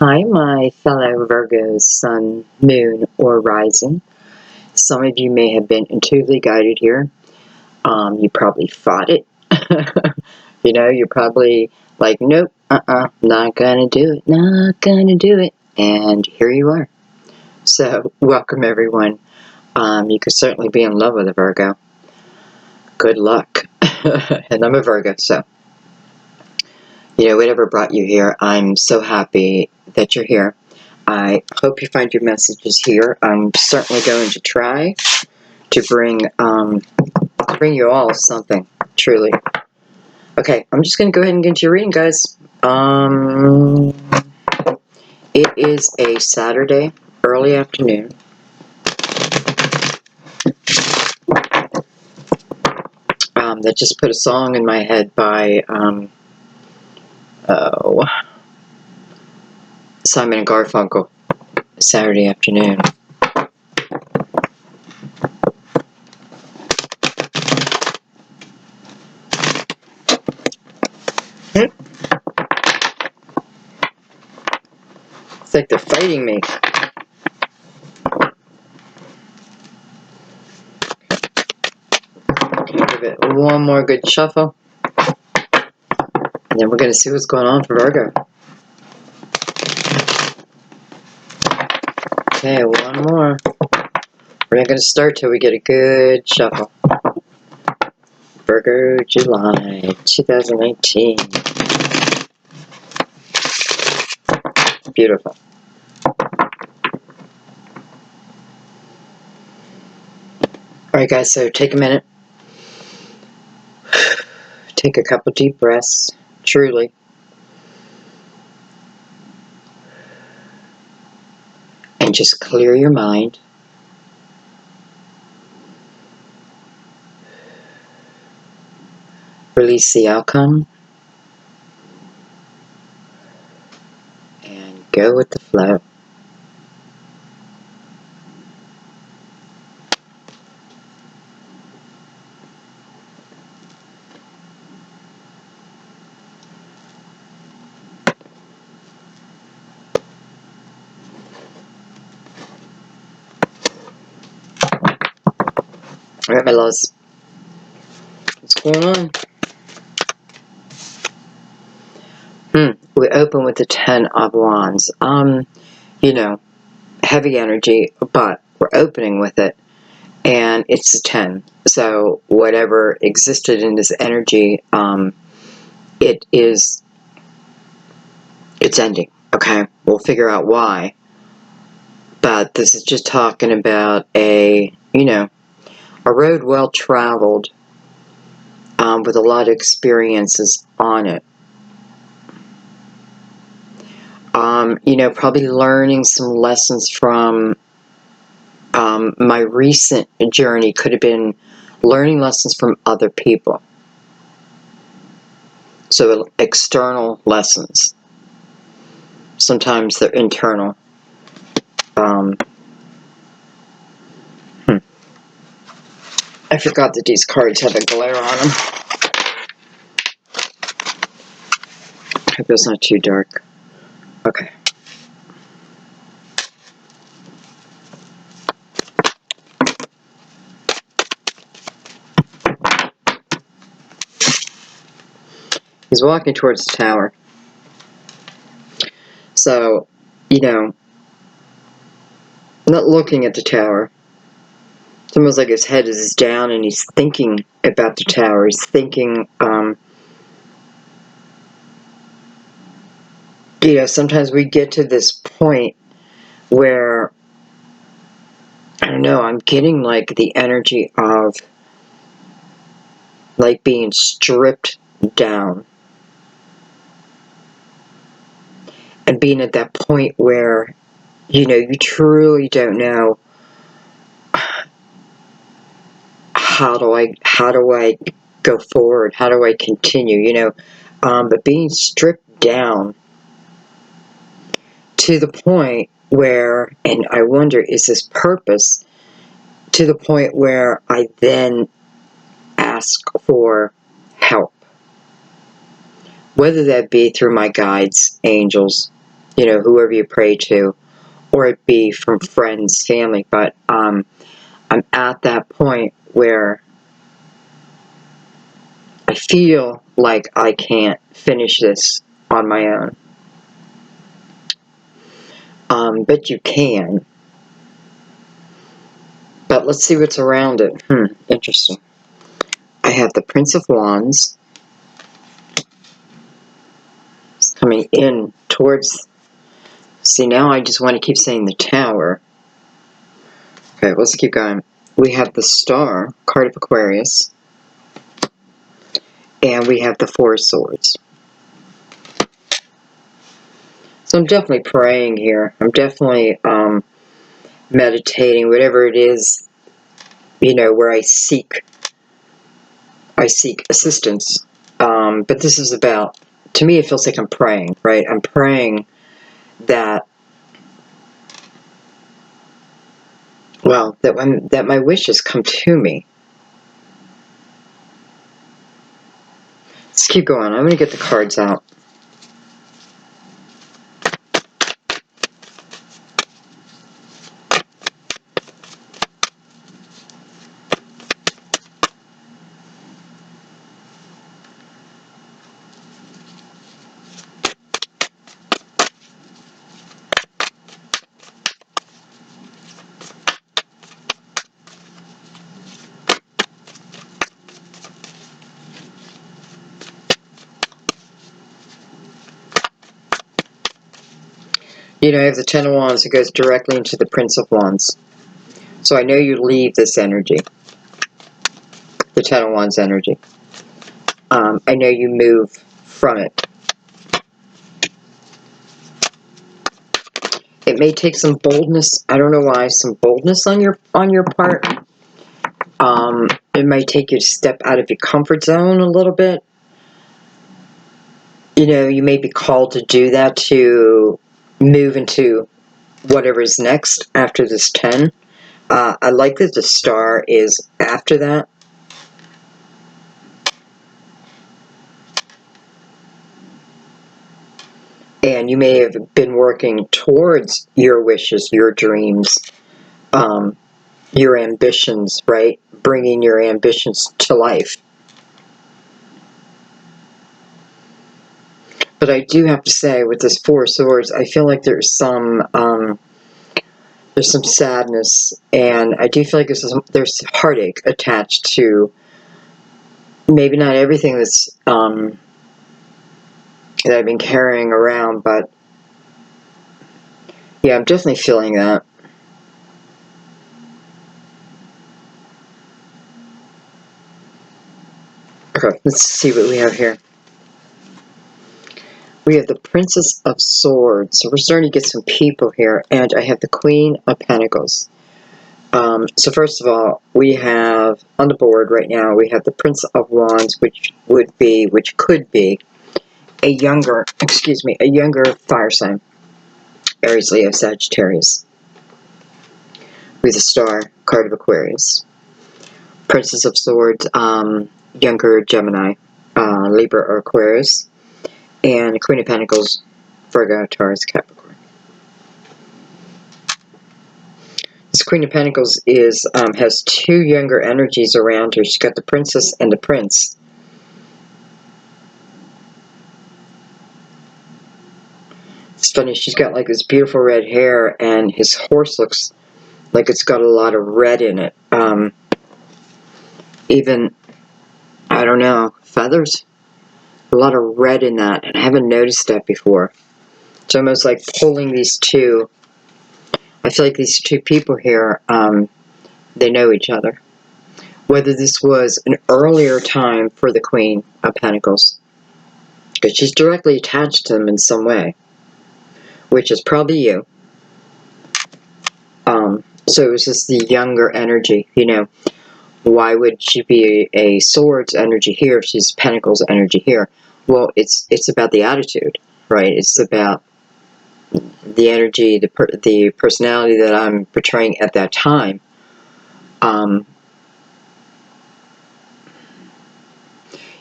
Hi, my fellow Virgos, Sun, Moon, or Rising. Some of you may have been intuitively guided here. You probably fought it. You're probably like, nope, not gonna do it, not gonna do it. And here you are. So, welcome everyone. You could certainly be in love with a Virgo. Good luck. And I'm a Virgo, so. Whatever brought you here, I'm so happy that you're here. I hope you find your messages here. I'm certainly going to try to bring you all something, truly. Okay, I'm just going to go ahead and get into your reading, guys. It is a Saturday, early afternoon. That just put a song in my head by, Simon and Garfunkel, Saturday afternoon. It's like they're fighting me. Give it one more good shuffle. And then we're going to see what's going on for Virgo. Okay, one more. We're not going to start till we get a good shuffle. Virgo, July 2019. Beautiful. Alright guys, so take a minute. Take a couple deep breaths, truly. And just clear your mind. Release the outcome. And go with the flow. Alright, my loves. What's going on? We open with the 10 of Wands. Heavy energy, but we're opening with it. And it's a 10. So whatever existed in this energy, it's ending. Okay, we'll figure out why. But this is just talking about a road well traveled, with a lot of experiences on it. Probably learning some lessons from my recent journey. Could have been learning lessons from other people. So external lessons. Sometimes they're internal. I forgot that these cards have a glare on them. I hope it's not too dark. Okay. He's walking towards the tower. So, not looking at the tower. It's almost like his head is down and he's thinking about the tower. He's thinking, sometimes we get to this point where, I don't know, I'm getting like the energy of like being stripped down. And being at that point where, you truly don't know, how do I go forward? How do I continue? But being stripped down to the point where, and I wonder, is this purpose, to the point where I then ask for help. Whether that be through my guides, angels, you know, whoever you pray to, or it be from friends, family. But I'm at that point where I feel like I can't finish this on my own. But you can. But let's see what's around it. Interesting. I have the Prince of Wands. It's coming in towards... See, now I just want to keep saying the Tower. Okay, let's keep going. We have the Star, card of Aquarius. And we have the Four of Swords. So I'm definitely praying here. I'm definitely meditating, whatever it is, you know, where I seek assistance. But this is about, to me, it feels like I'm praying, right? I'm praying that, well, that my wishes come to me. Let's keep going. I'm going to get the cards out. You know, I have the Ten of Wands. It goes directly into the Prince of Wands. So I know you leave this energy. The Ten of Wands energy. I know you move from it. It may take some boldness. I don't know why. Some boldness on your part. It might take you to step out of your comfort zone a little bit. You know, you may be called to do that, to move into whatever is next after this 10. I like that the Star is after that. And you may have been working towards your wishes, your dreams, your ambitions, right? Bringing your ambitions to life. But I do have to say, with this Four of Swords, I feel like there's some sadness, and I do feel like there's heartache attached to maybe not everything that's that I've been carrying around, but yeah, I'm definitely feeling that. Okay, let's see what we have here. We have the Princess of Swords. So we're starting to get some people here, and I have the Queen of Pentacles. So first of all, we have on the board right now, we have the Prince of Wands, which could be a younger fire sign. Aries, Leo, Sagittarius. With a Star, card of Aquarius. Princess of Swords, younger Gemini, Libra or Aquarius. And Queen of Pentacles, Virgo, Taurus, Capricorn. This Queen of Pentacles has two younger energies around her. She's got the Princess and the Prince. It's funny, she's got like this beautiful red hair, and his horse looks like it's got a lot of red in it. Even, I don't know, feathers? A lot of red in that, and I haven't noticed that before. It's almost like pulling these two. I feel like these two people here, they know each other. Whether this was an earlier time for the Queen of Pentacles, because she's directly attached to them in some way, which is probably you. So it was just the younger energy, you know. Why would she be a Swords energy here if she's Pentacles energy here? Well, it's about the attitude, right? It's about the energy, the personality that I'm portraying at that time. You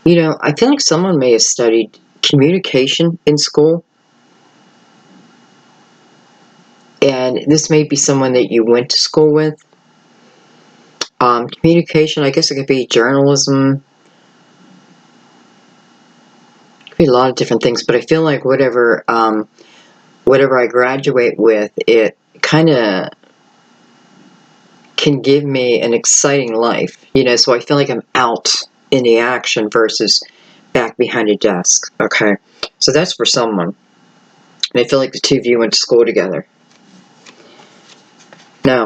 know, I feel like someone may have studied communication in school. And this may be someone that you went to school with. Communication, I guess it could be journalism. It could be a lot of different things, but I feel like whatever I graduate with, it kind of can give me an exciting life, so I feel like I'm out in the action versus back behind a desk. Okay, so that's for someone. And I feel like the two of you went to school together. Now,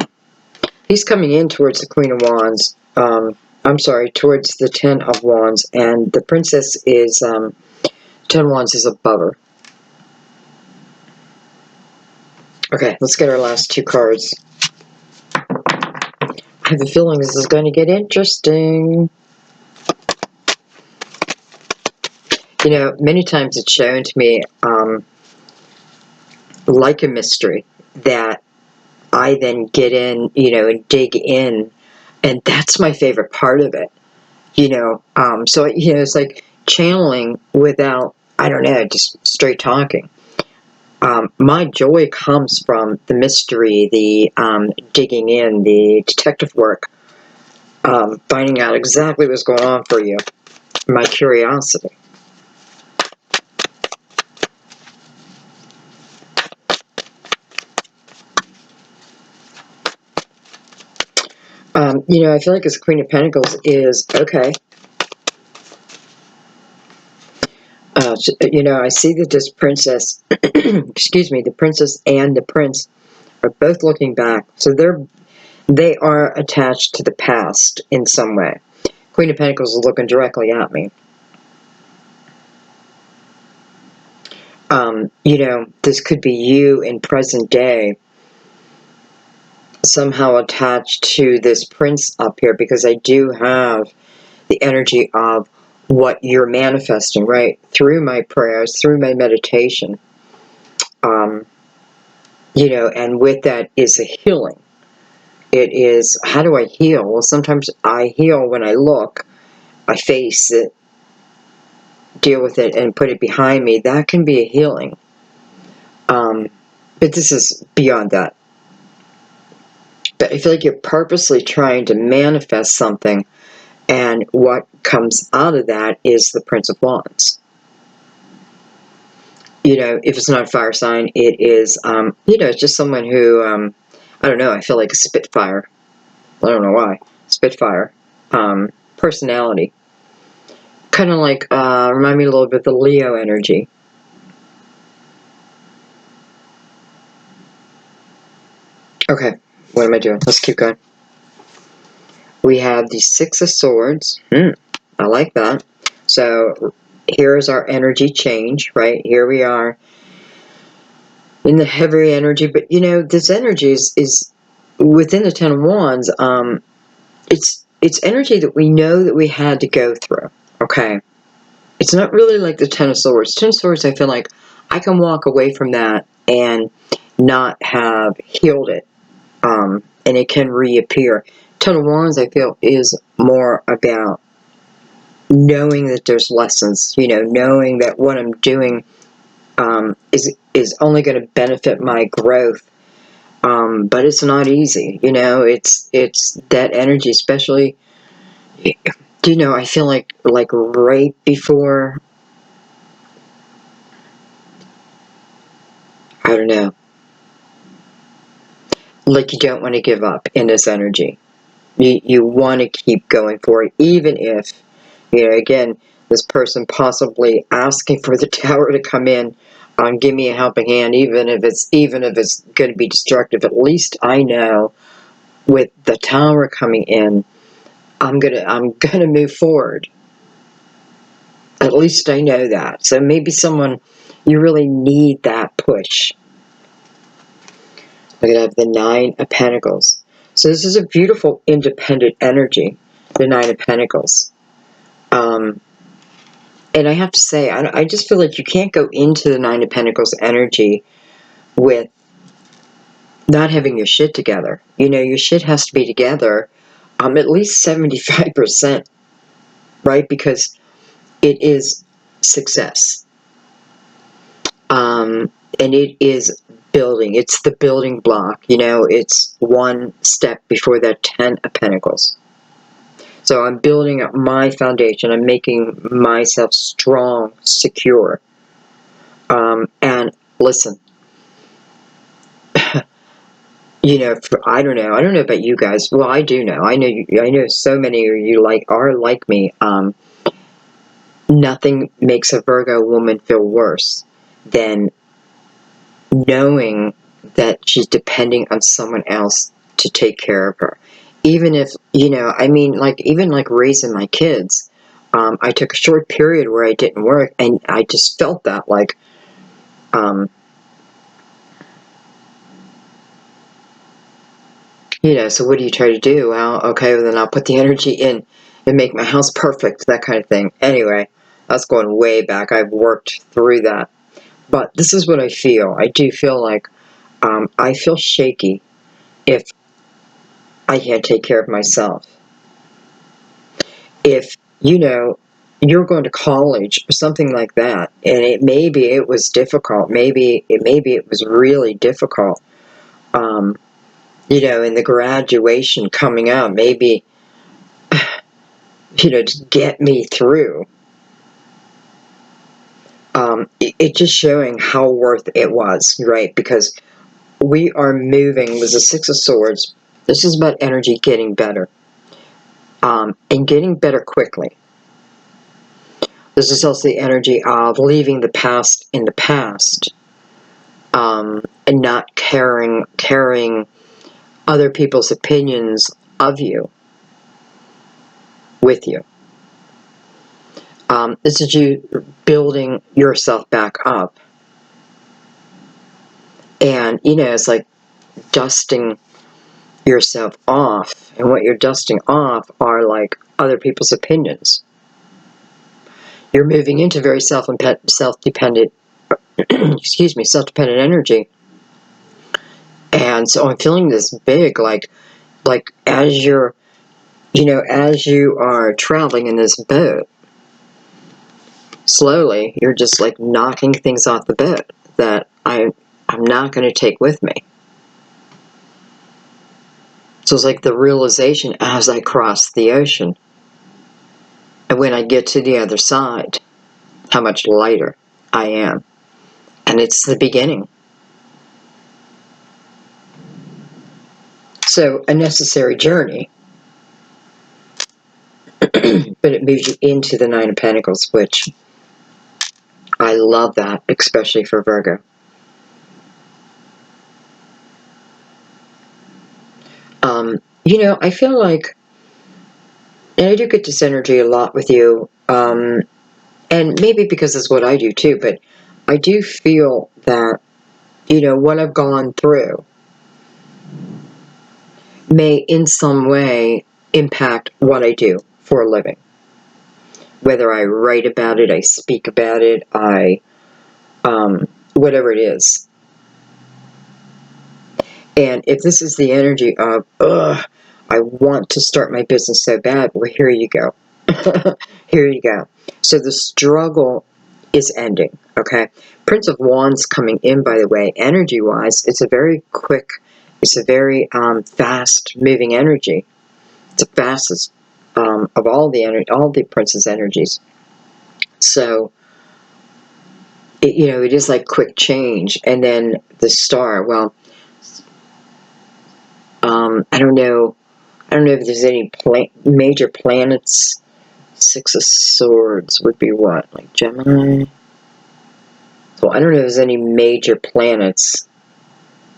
he's coming in towards the Queen of Wands. I'm sorry, towards the Ten of Wands, and the Princess is, Ten of Wands is above her. Okay, let's get our last two cards. I have a feeling this is going to get interesting. Many times it's shown to me like a mystery that I then get in, and dig in, and that's my favorite part of it. So it's like channeling without, I don't know, just straight talking. My joy comes from the mystery, the digging in, the detective work, finding out exactly what's going on for you, my curiosity. I feel like this Queen of Pentacles is, okay. I see that this princess, excuse me, the princess and the prince are both looking back. So they are attached to the past in some way. Queen of Pentacles is looking directly at me. This could be you in present day, somehow attached to this prince up here, because I do have the energy of what you're manifesting, right? Through my prayers, through my meditation. And with that is a healing. It is, how do I heal? Well, sometimes I heal when I look, I face it, deal with it, and put it behind me. That can be a healing. But this is beyond that. But I feel like you're purposely trying to manifest something, and what comes out of that is the Prince of Wands. If it's not a fire sign, it is, it's just someone who, I don't know, I feel like a Spitfire. I don't know why. Spitfire. Personality. Kind of like, remind me a little bit of the Leo energy. Okay, what am I doing? Let's keep going. We have the Six of Swords. I like that. So here's our energy change, right? Here we are in the heavy energy, but this energy is within the Ten of Wands. It's energy that we know that we had to go through. Okay, it's not really like the Ten of Swords. Ten of Swords, I feel like I can walk away from that and not have healed it, and it can reappear. Ten of Wands, I feel, is more about knowing that there's lessons. Knowing that what I'm doing is only going to benefit my growth. But it's not easy. It's that energy, especially. I feel like right before, I don't know, like you don't want to give up in this energy. You want to keep going for it, even if, again, this person possibly asking for the tower to come in, give me a helping hand, even if it's going to be destructive. At least I know with the tower coming in, I'm gonna move forward. At least I know that. So maybe someone, you really need that push. We're going to have the Nine of Pentacles. So this is a beautiful independent energy, the Nine of Pentacles. And I have to say, I just feel like you can't go into the Nine of Pentacles energy with not having your shit together. Your shit has to be together at least 75%, right? Because it is success. And it is building. It's the building block, you know, it's one step before that 10 of Pentacles. So I'm building up my foundation. I'm making myself strong, secure. And listen, you know, I don't know about you guys. Well, I do know. I know so many of you are like me. Nothing makes a Virgo woman feel worse than knowing that she's depending on someone else to take care of her. Even if, you know, I mean, like, even like raising my kids, I took a short period where I didn't work, and I just felt that, like, you know, so what do you try to do? Well, okay, well, then I'll put the energy in and make my house perfect, that kind of thing. Anyway, that's going way back. I've worked through that. But this is what I feel. I do feel like, I feel shaky if I can't take care of myself. If, you know, you're going to college or something like that, and maybe it was difficult, maybe it was really difficult, you know, in the graduation coming out, maybe, you know, to get me through. It just showing how worth it was, right? Because we are moving with the Six of Swords. This is about energy getting better, and getting better quickly. This is also the energy of leaving the past in the past, and not carrying other people's opinions of you with you. This is you building yourself back up. And, you know, it's like dusting yourself off. And what you're dusting off are, like, other people's opinions. You're moving into very self-dependent, excuse me, self-dependent energy. And so I'm feeling this big, like as you're, you know, as you are traveling in this boat, slowly, you're just like knocking things off the boat that I'm not going to take with me. So it's like the realization as I cross the ocean, and when I get to the other side, how much lighter I am. And it's the beginning. So a necessary journey, but it moves you into the Nine of Pentacles, which I love that, especially for Virgo. You know, I feel like, and I do get this energy a lot with you, and maybe because it's what I do too, but I do feel that, you know, what I've gone through may in some way impact what I do for a living. Whether I write about it, I speak about it, whatever it is. And if this is the energy of, ugh, I want to start my business so bad, well, here you go. Here you go. So the struggle is ending, okay? Prince of Wands coming in, by the way, energy-wise, it's a very quick, it's a very fast-moving energy. It's the fastest of all the Prince's energies. So, you know, it is like quick change. And then the star, well, I don't know if there's any major planets. Six of Swords would be what? Like Gemini? So I don't know if there's any major planets.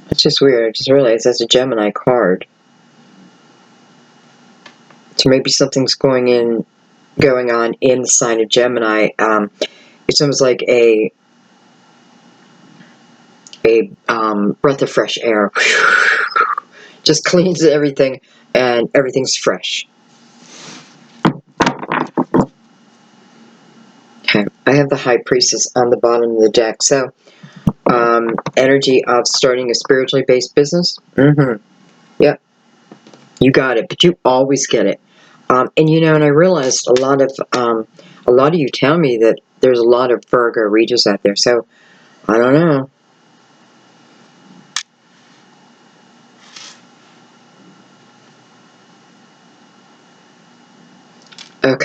It's just weird. I just realized that's a Gemini card. So maybe something's going on in the sign of Gemini. It's almost like a breath of fresh air. Just cleans everything, and everything's fresh. Okay, I have the High Priestess on the bottom of the deck. So, energy of starting a spiritually based business. Yep, you got it, but you always get it. And you know, and I realized a lot of you tell me that there's a lot of Virgo readers out there. So, I don't know.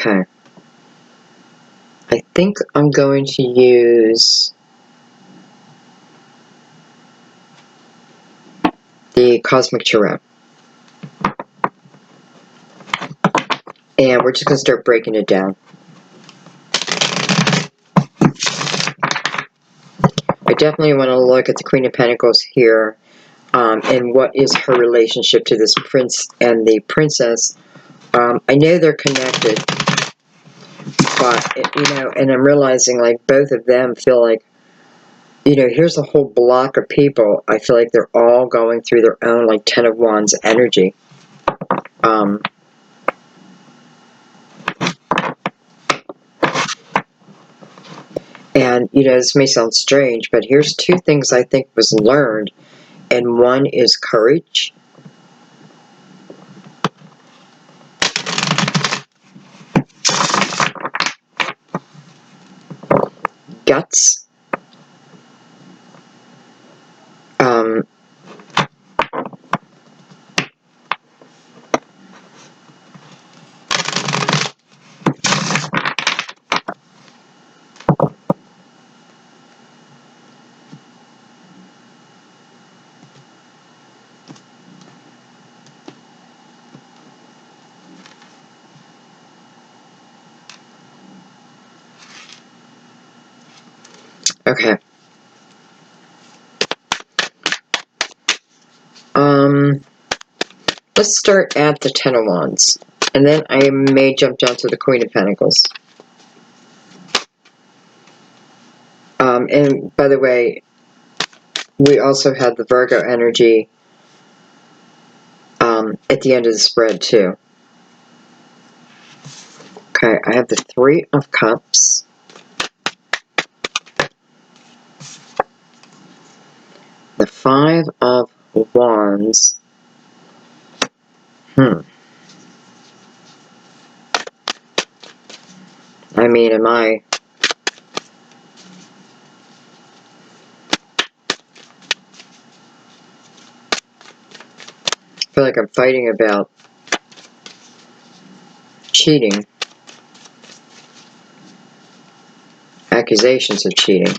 Okay. I think I'm going to use the Cosmic Tarot. And we're just going to start breaking it down. I definitely want to look at the Queen of Pentacles here, and what is her relationship to this prince and the princess. I know they're connected, but, you know, and I'm realizing, like, both of them feel like, you know, here's a whole block of people. I feel like they're all going through their own, like, Ten of Wands energy. And, you know, this may sound strange, but here's two things I think was learned. And one is courage. Guts. Okay. Let's start at the Ten of Wands. And then I may jump down to the Queen of Pentacles. And by the way, we also had the Virgo energy at the end of the spread too. Okay, I have the Three of Cups. The Five of Wands. I mean, I feel like I'm fighting about cheating. Accusations of cheating.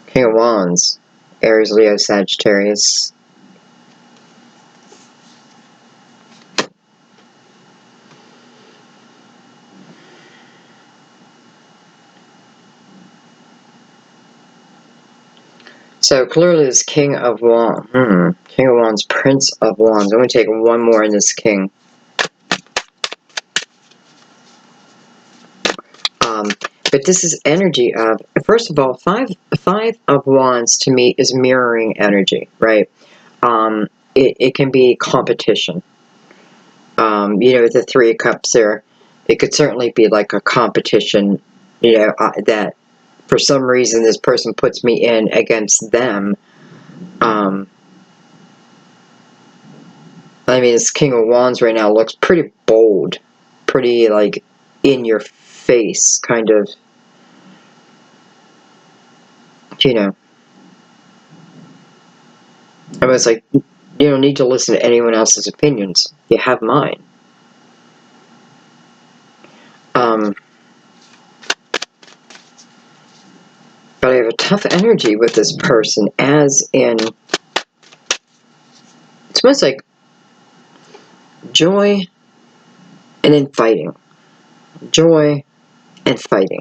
King of Wands. Aries, Leo, Sagittarius. So clearly this King of Wands. King of Wands, Prince of Wands. I'm going to take one more in this King. But this is energy of, first of all, five of Wands to me is mirroring energy, right? It can be competition. You know, the Three of Cups there, it could certainly be like a competition, you know, that for some reason this person puts me in against them. I mean, this King of Wands right now looks pretty bold, pretty, like, in your face, kind of, you know. I was like, you don't need to listen to anyone else's opinions. You have mine. But I have a tough energy with this person, as in, it's almost like joy and then fighting. Joy and fighting.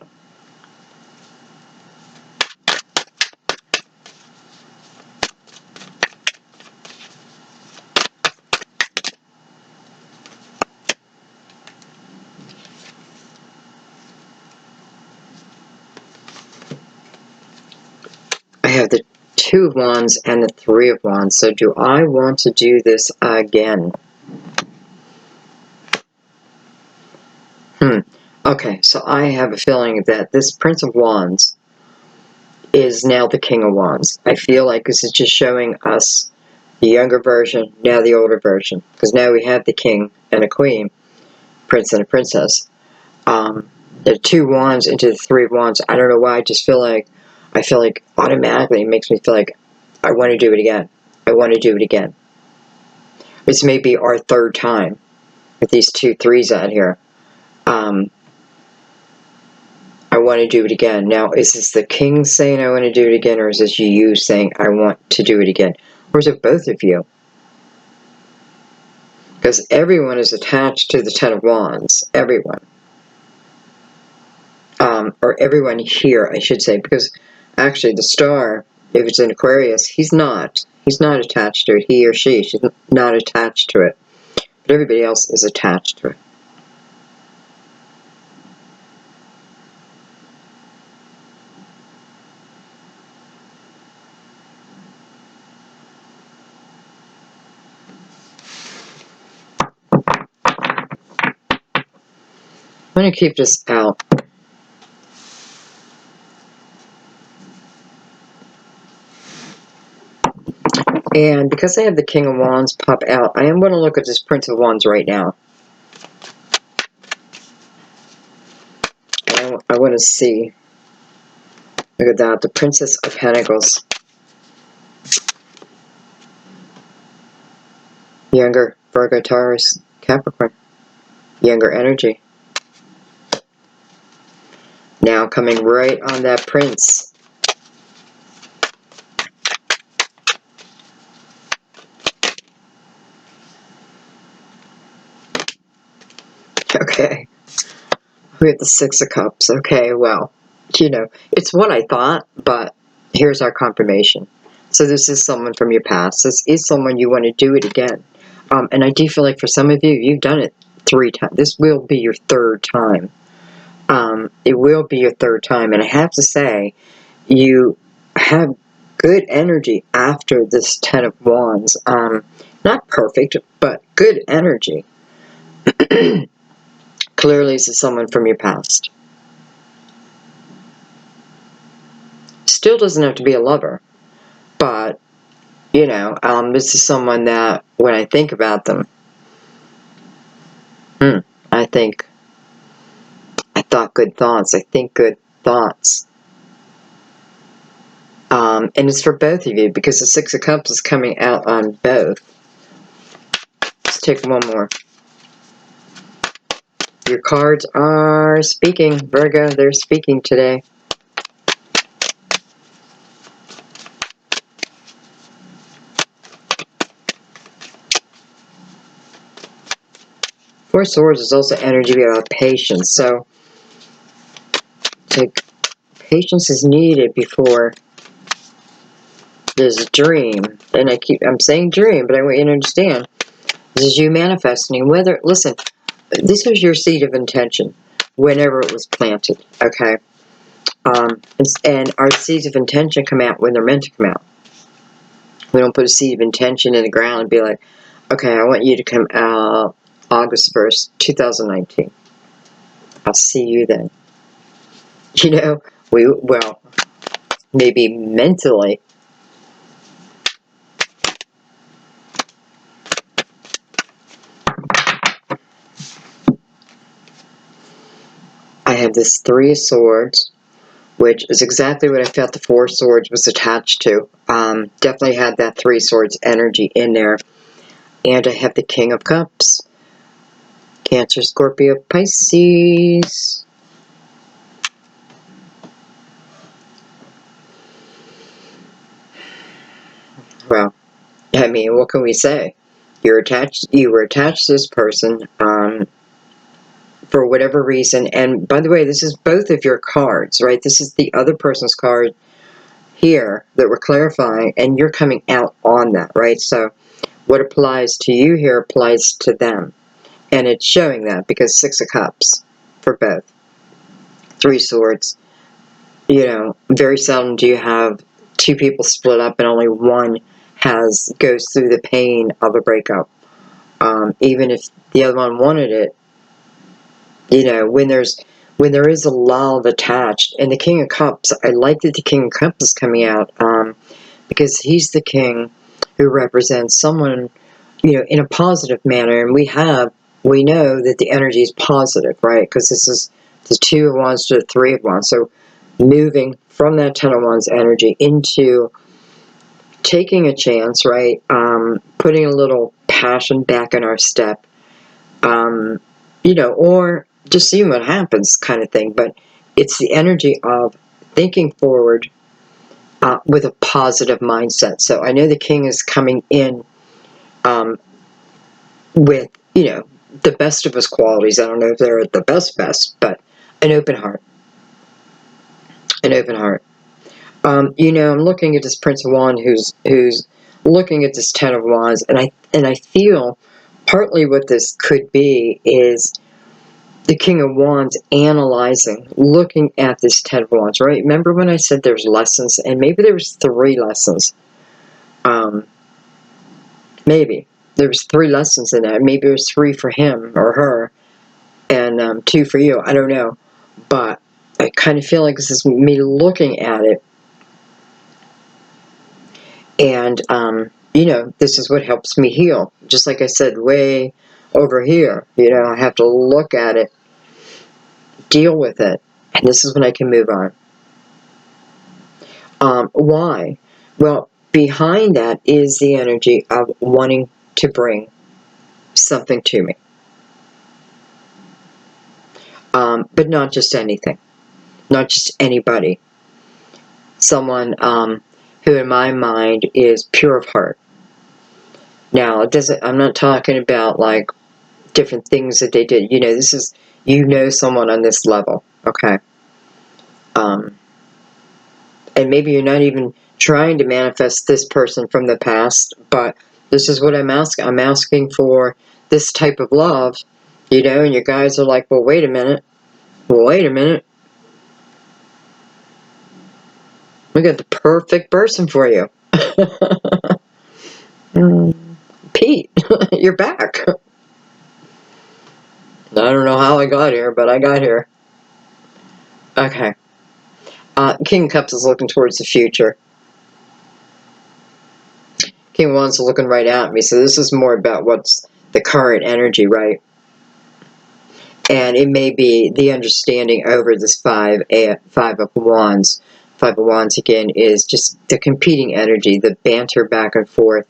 I have the Two of Wands and the Three of Wands. So do I want to do this again? Okay, so I have a feeling that this Prince of Wands is now the King of Wands. I feel like this is just showing us the younger version, now the older version. Because now we have the King and a Queen, Prince and a Princess. The Two Wands into the Three of Wands. I don't know why, I feel like automatically it makes me feel like I want to do it again. I want to do it again. This may be our third time. with these 2 3s out here. I want to do it again. Now, is this the king saying I want to do it again, or is this you saying I want to do it again? Or is it both of you? Because everyone is attached to the 10 of Wands. Everyone. Or everyone here, I should say, because actually the star, if it's in Aquarius, he's not attached to it. He or she's not attached to it. But everybody else is attached to it. I'm going to keep this out. And because I have the King of Wands pop out, I am going to look at this Prince of Wands right now. I want to see. Look at that, the Princess of Pentacles. Younger, Virgo, Taurus, Capricorn. Younger energy. Now coming right on that Prince. Okay. We have the 6 of Cups. Okay, well, you know, it's what I thought, but here's our confirmation. So this is someone from your past. This is someone you want to do it again. And I do feel like for some of you, you've done it 3 times. This will be your 3rd time. It will be your 3rd time. And I have to say, you have good energy after this 10 of Wands. Not perfect, but good energy. Clearly, this is someone from your past. Still doesn't have to be a lover, but, you know, this is someone that, when I think about them, I thought good thoughts. I think good thoughts. And it's for both of you, because the 6 of Cups is coming out on both. Let's take one more. Your cards are speaking, Virgo. They're speaking today. Four of Swords is also energy about patience. So, patience is needed before there's a dream. And I'm saying dream, but I want you to understand. This is you manifesting. Listen, this was your seed of intention whenever it was planted, okay? And our seeds of intention come out when they're meant to come out. We don't put a seed of intention in the ground and be like, okay, I want you to come out August 1st, 2019. I'll see you then. You know, well, maybe mentally. I have this 3 of Swords, which is exactly what I felt the 4 of Swords was attached to. Definitely had that 3 of Swords energy in there. And I have the King of Cups. Cancer, Scorpio, Pisces. Well, I mean, what can we say? You were attached to this person for whatever reason. And by the way, this is both of your cards, right? This is the other person's card here that we're clarifying, and you're coming out on that, right? So what applies to you here applies to them. And it's showing that because 6 of Cups for both. 3 Swords. You know, very seldom do you have 2 people split up and only one goes through the pain of a breakup. Even if the other one wanted it, you know, when there is a love attached. And the King of Cups, I like that the King of Cups is coming out because he's the king who represents someone, you know, in a positive manner. And we know that the energy is positive, right? Because this is the 2 of Wands to the 3 of Wands. So moving from that 10 of Wands energy into taking a chance, right? Putting a little passion back in our step. You know, or just seeing what happens kind of thing. But it's the energy of thinking forward with a positive mindset. So I know the king is coming in with, you know, the best of his qualities. I don't know if they're the best, but an open heart. An open heart. You know, I'm looking at this Prince of Wands who's looking at this Ten of Wands, and I feel partly what this could be is the King of Wands analyzing, looking at this Ten of Wands, right? Remember when I said there's lessons, and maybe there was 3 lessons. Maybe there was 3 lessons in that. Maybe there's 3 for him or her, and 2 for you. I don't know, but I kind of feel like this is me looking at it. And, you know, this is what helps me heal. Just like I said, way over here, you know, I have to look at it, deal with it, and this is when I can move on. Why? Well, behind that is the energy of wanting to bring something to me. But not just anything. Not just anybody. Someone who in my mind is pure of heart. Now, it doesn't. I'm not talking about like different things that they did. You know, this is, you know, someone on this level, okay? And maybe you're not even trying to manifest this person from the past, but this is what I'm asking. I'm asking for this type of love, you know, and you guys are like, well, wait a minute. Wait a minute. We got the perfect person for you. Pete, you're back. I don't know how I got here, but I got here. Okay. King of Cups is looking towards the future. King of Wands is looking right at me, so this is more about what's the current energy, right? And it may be the understanding over this five of Wands. 5 of Wands, again, is just the competing energy, the banter back and forth.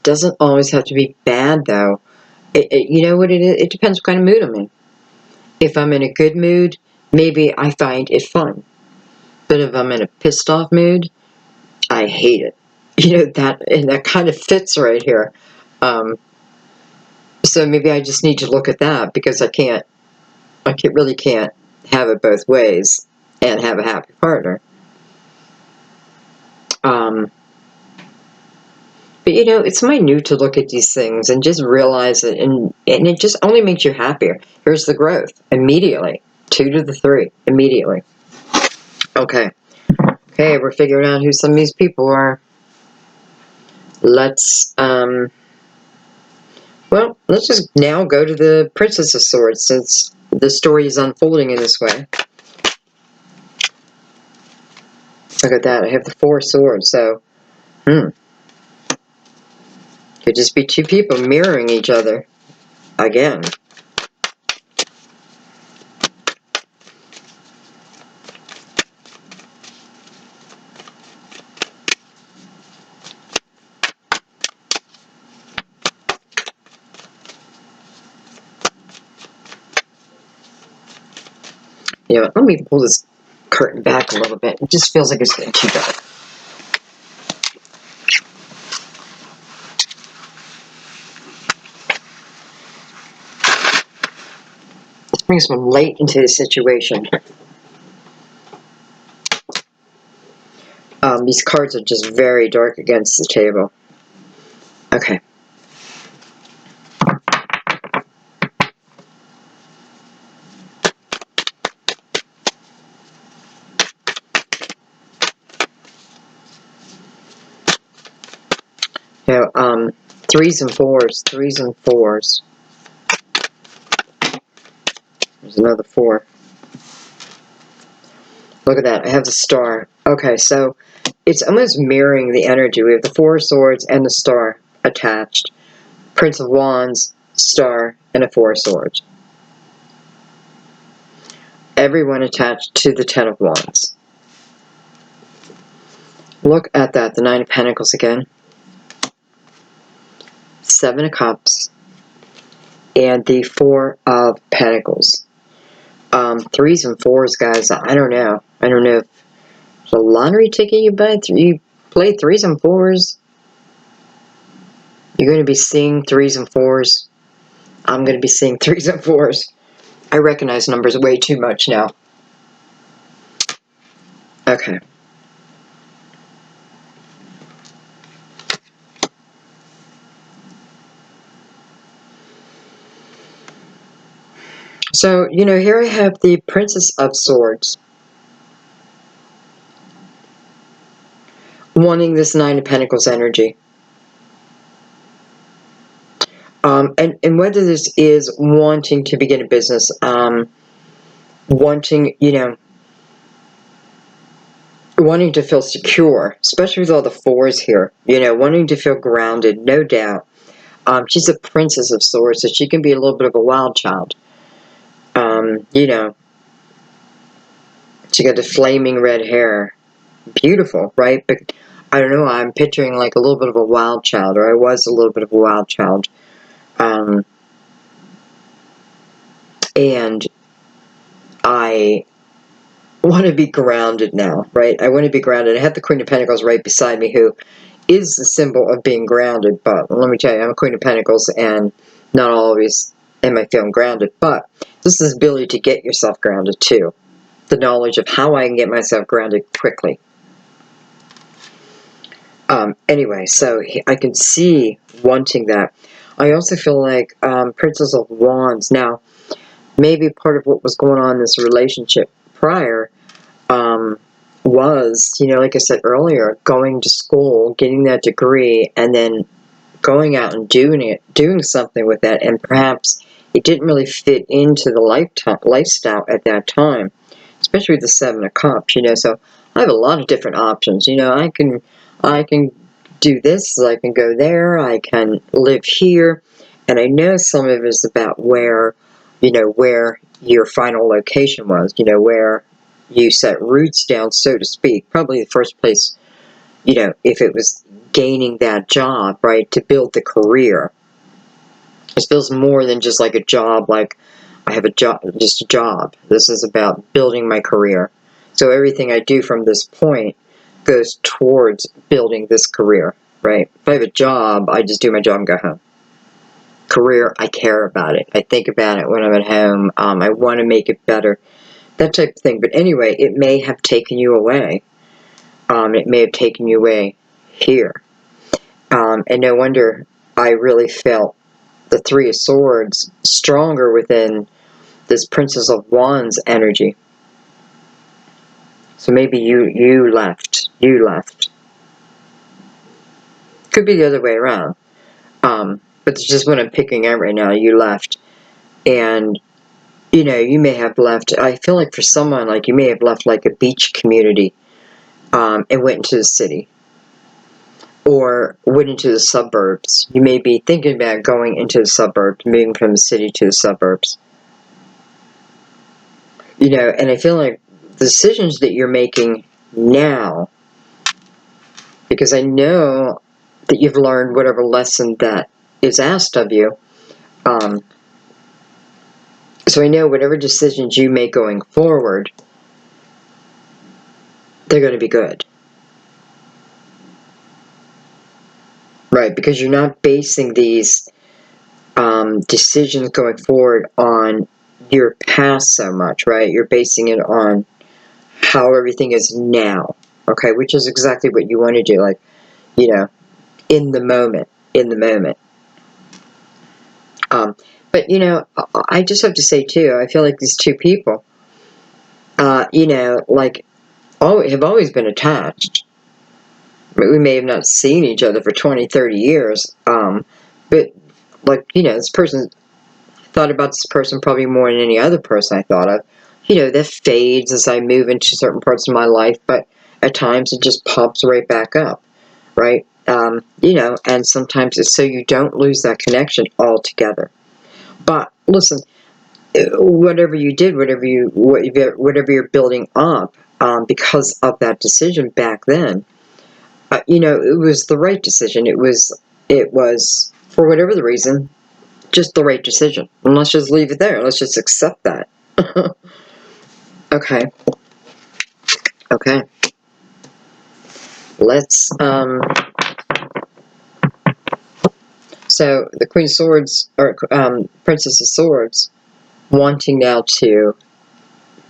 Doesn't always have to be bad, though. You know what it is? It depends what kind of mood I'm in. If I'm in a good mood, maybe I find it fun. But if I'm in a pissed off mood, I hate it. You know, that kind of fits right here. So maybe I just need to look at that, because I really can't have it both ways and have a happy partner. But you know, it's minute to look at these things and just realize it, and it just only makes you happier. Here's the growth immediately. 2 to the 3 immediately. Okay, we're figuring out who some of these people are. Let's just now go to the Princess of Swords, since the story is unfolding in this way. Look at that. I have the 4 swords, so could just be 2 people mirroring each other again. You know, let me pull this curtain back a little bit. It just feels like it's getting too dark. This brings some light into the situation. These cards are just very dark against the table. Okay. You know, 3s and 4s. 3s and 4s. There's another 4. Look at that. I have the star. Okay, so it's almost mirroring the energy. We have the 4 of Swords and the star attached. Prince of Wands, star, and a 4 of Swords. Everyone attached to the 10 of Wands. Look at that. The 9 of Pentacles again. 7 of Cups. and the Four of Pentacles. Threes and fours, guys, I don't know. I don't know if it's a lottery ticket you play threes and fours. You're going to be seeing threes and fours. I'm going to be seeing threes and fours. I recognize numbers way too much now. Okay. So, here I have the Princess of Swords. Wanting this Nine of Pentacles energy. And whether this is wanting to begin a business, wanting, wanting to feel secure, especially with all the fours here, wanting to feel grounded, no doubt. She's a Princess of Swords, so she can be a little bit of a wild child. She got the flaming red hair. Beautiful, right? But I don't know, I'm picturing like a little bit of a wild child, or I was a little bit of a wild child. And I want to be grounded now, right? I want to be grounded. I have the Queen of Pentacles right beside me, who is the symbol of being grounded. But let me tell you, I'm a Queen of Pentacles, and not always am I feeling grounded. But this is the ability to get yourself grounded, too. The knowledge of how I can get myself grounded quickly. Anyway, so I can see wanting that. I also feel like Princess of Wands. Now, maybe part of what was going on in this relationship prior was, like I said earlier, going to school, getting that degree, and then going out and doing something with that, and perhaps it didn't really fit into the lifestyle at that time, especially with the Seven of Cups, so I have a lot of different options. I can do this, I can go there, I can live here, and I know some of it is about where your final location was, where you set roots down, so to speak. Probably the first place, if it was gaining that job, right, to build the career. It feels more than just like a job, like I have a job, just a job. This is about building my career. So everything I do from this point goes towards building this career, right? If I have a job, I just do my job and go home. Career, I care about it. I think about it when I'm at home. I want to make it better. That type of thing. But anyway, it may have taken you away. It may have taken you away here. And no wonder I really felt the Three of Swords stronger within this Princess of Wands energy. So maybe you left. You left. Could be the other way around. But it's just what I'm picking out right now. You left. And you may have left, I feel like for someone, like you may have left like a beach community and went into the city. Or went into the suburbs. You may be thinking about going into the suburbs, moving from the city to the suburbs. And I feel like the decisions that you're making now, because I know that you've learned whatever lesson that is asked of you, so I know whatever decisions you make going forward, they're going to be good. Right, because you're not basing these decisions going forward on your past so much, right? You're basing it on how everything is now, okay? Which is exactly what you want to do, like, in the moment, But, I just have to say, too, I feel like these two people, like, have always been attached. We may have not seen each other for 20, 30 years, but, like, this person, thought about this person probably more than any other person I thought of. That fades as I move into certain parts of my life, but at times it just pops right back up, right? And sometimes it's so you don't lose that connection altogether. But listen, whatever you did, whatever you're building up, because of that decision back then, it was the right decision. It was for whatever the reason, just the right decision. And let's just leave it there. Let's just accept that. Okay. Okay. Let's, so the Queen of Swords, or Princess of Swords, wanting now to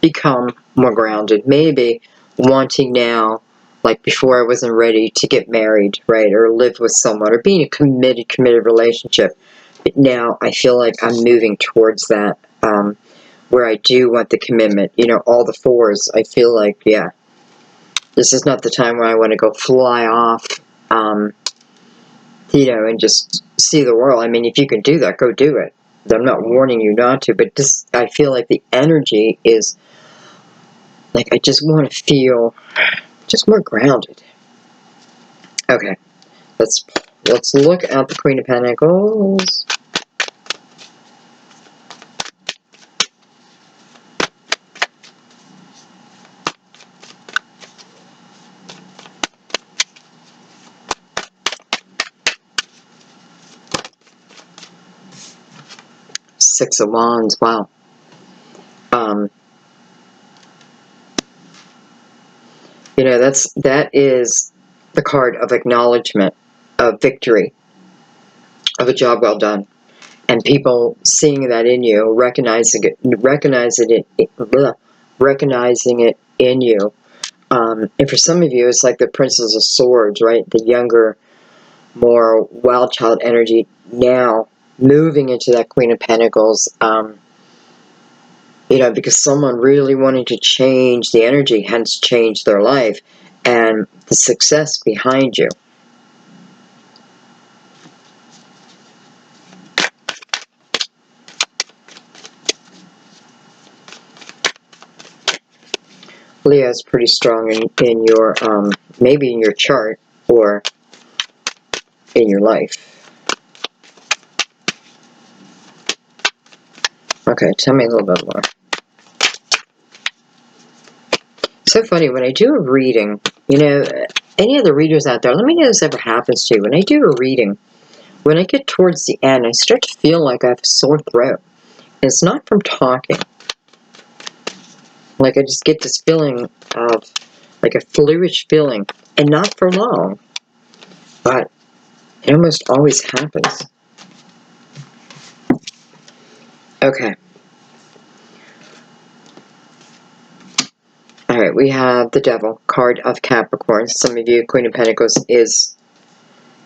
become more grounded. Maybe wanting now, like before I wasn't ready to get married, right, or live with someone, or be in a committed relationship. But now I feel like I'm moving towards that, where I do want the commitment. You know, all the fours, I feel like, yeah, this is not the time where I want to go fly off, you know, and just see the world. I mean, if you can do that, go do it. I'm not warning you not to, but just, I feel like the energy is, like, I just want to feel just more grounded. Okay, let's look at the Queen of Pentacles. Six of Wands, wow. You know, that is the card of acknowledgement, of victory, of a job well done. And people seeing that in you, recognizing it in you. And for some of you, it's like the Princess of Swords, right? The younger, more wild child energy now moving into that Queen of Pentacles. You know, because someone really wanting to change the energy, hence change their life, and the success behind you. Leo is pretty strong in your, maybe in your chart, or in your life. Okay, tell me a little bit more. So funny, when I do a reading, you know, any of the readers out there, let me know if this ever happens to you. When I do a reading, when I get towards the end, I start to feel like I have a sore throat. And it's not from talking. Like I just get this feeling of, like a fluish feeling, and not for long. But it almost always happens. Okay. Alright, we have the Devil, card of Capricorn. Some of you, Queen of Pentacles is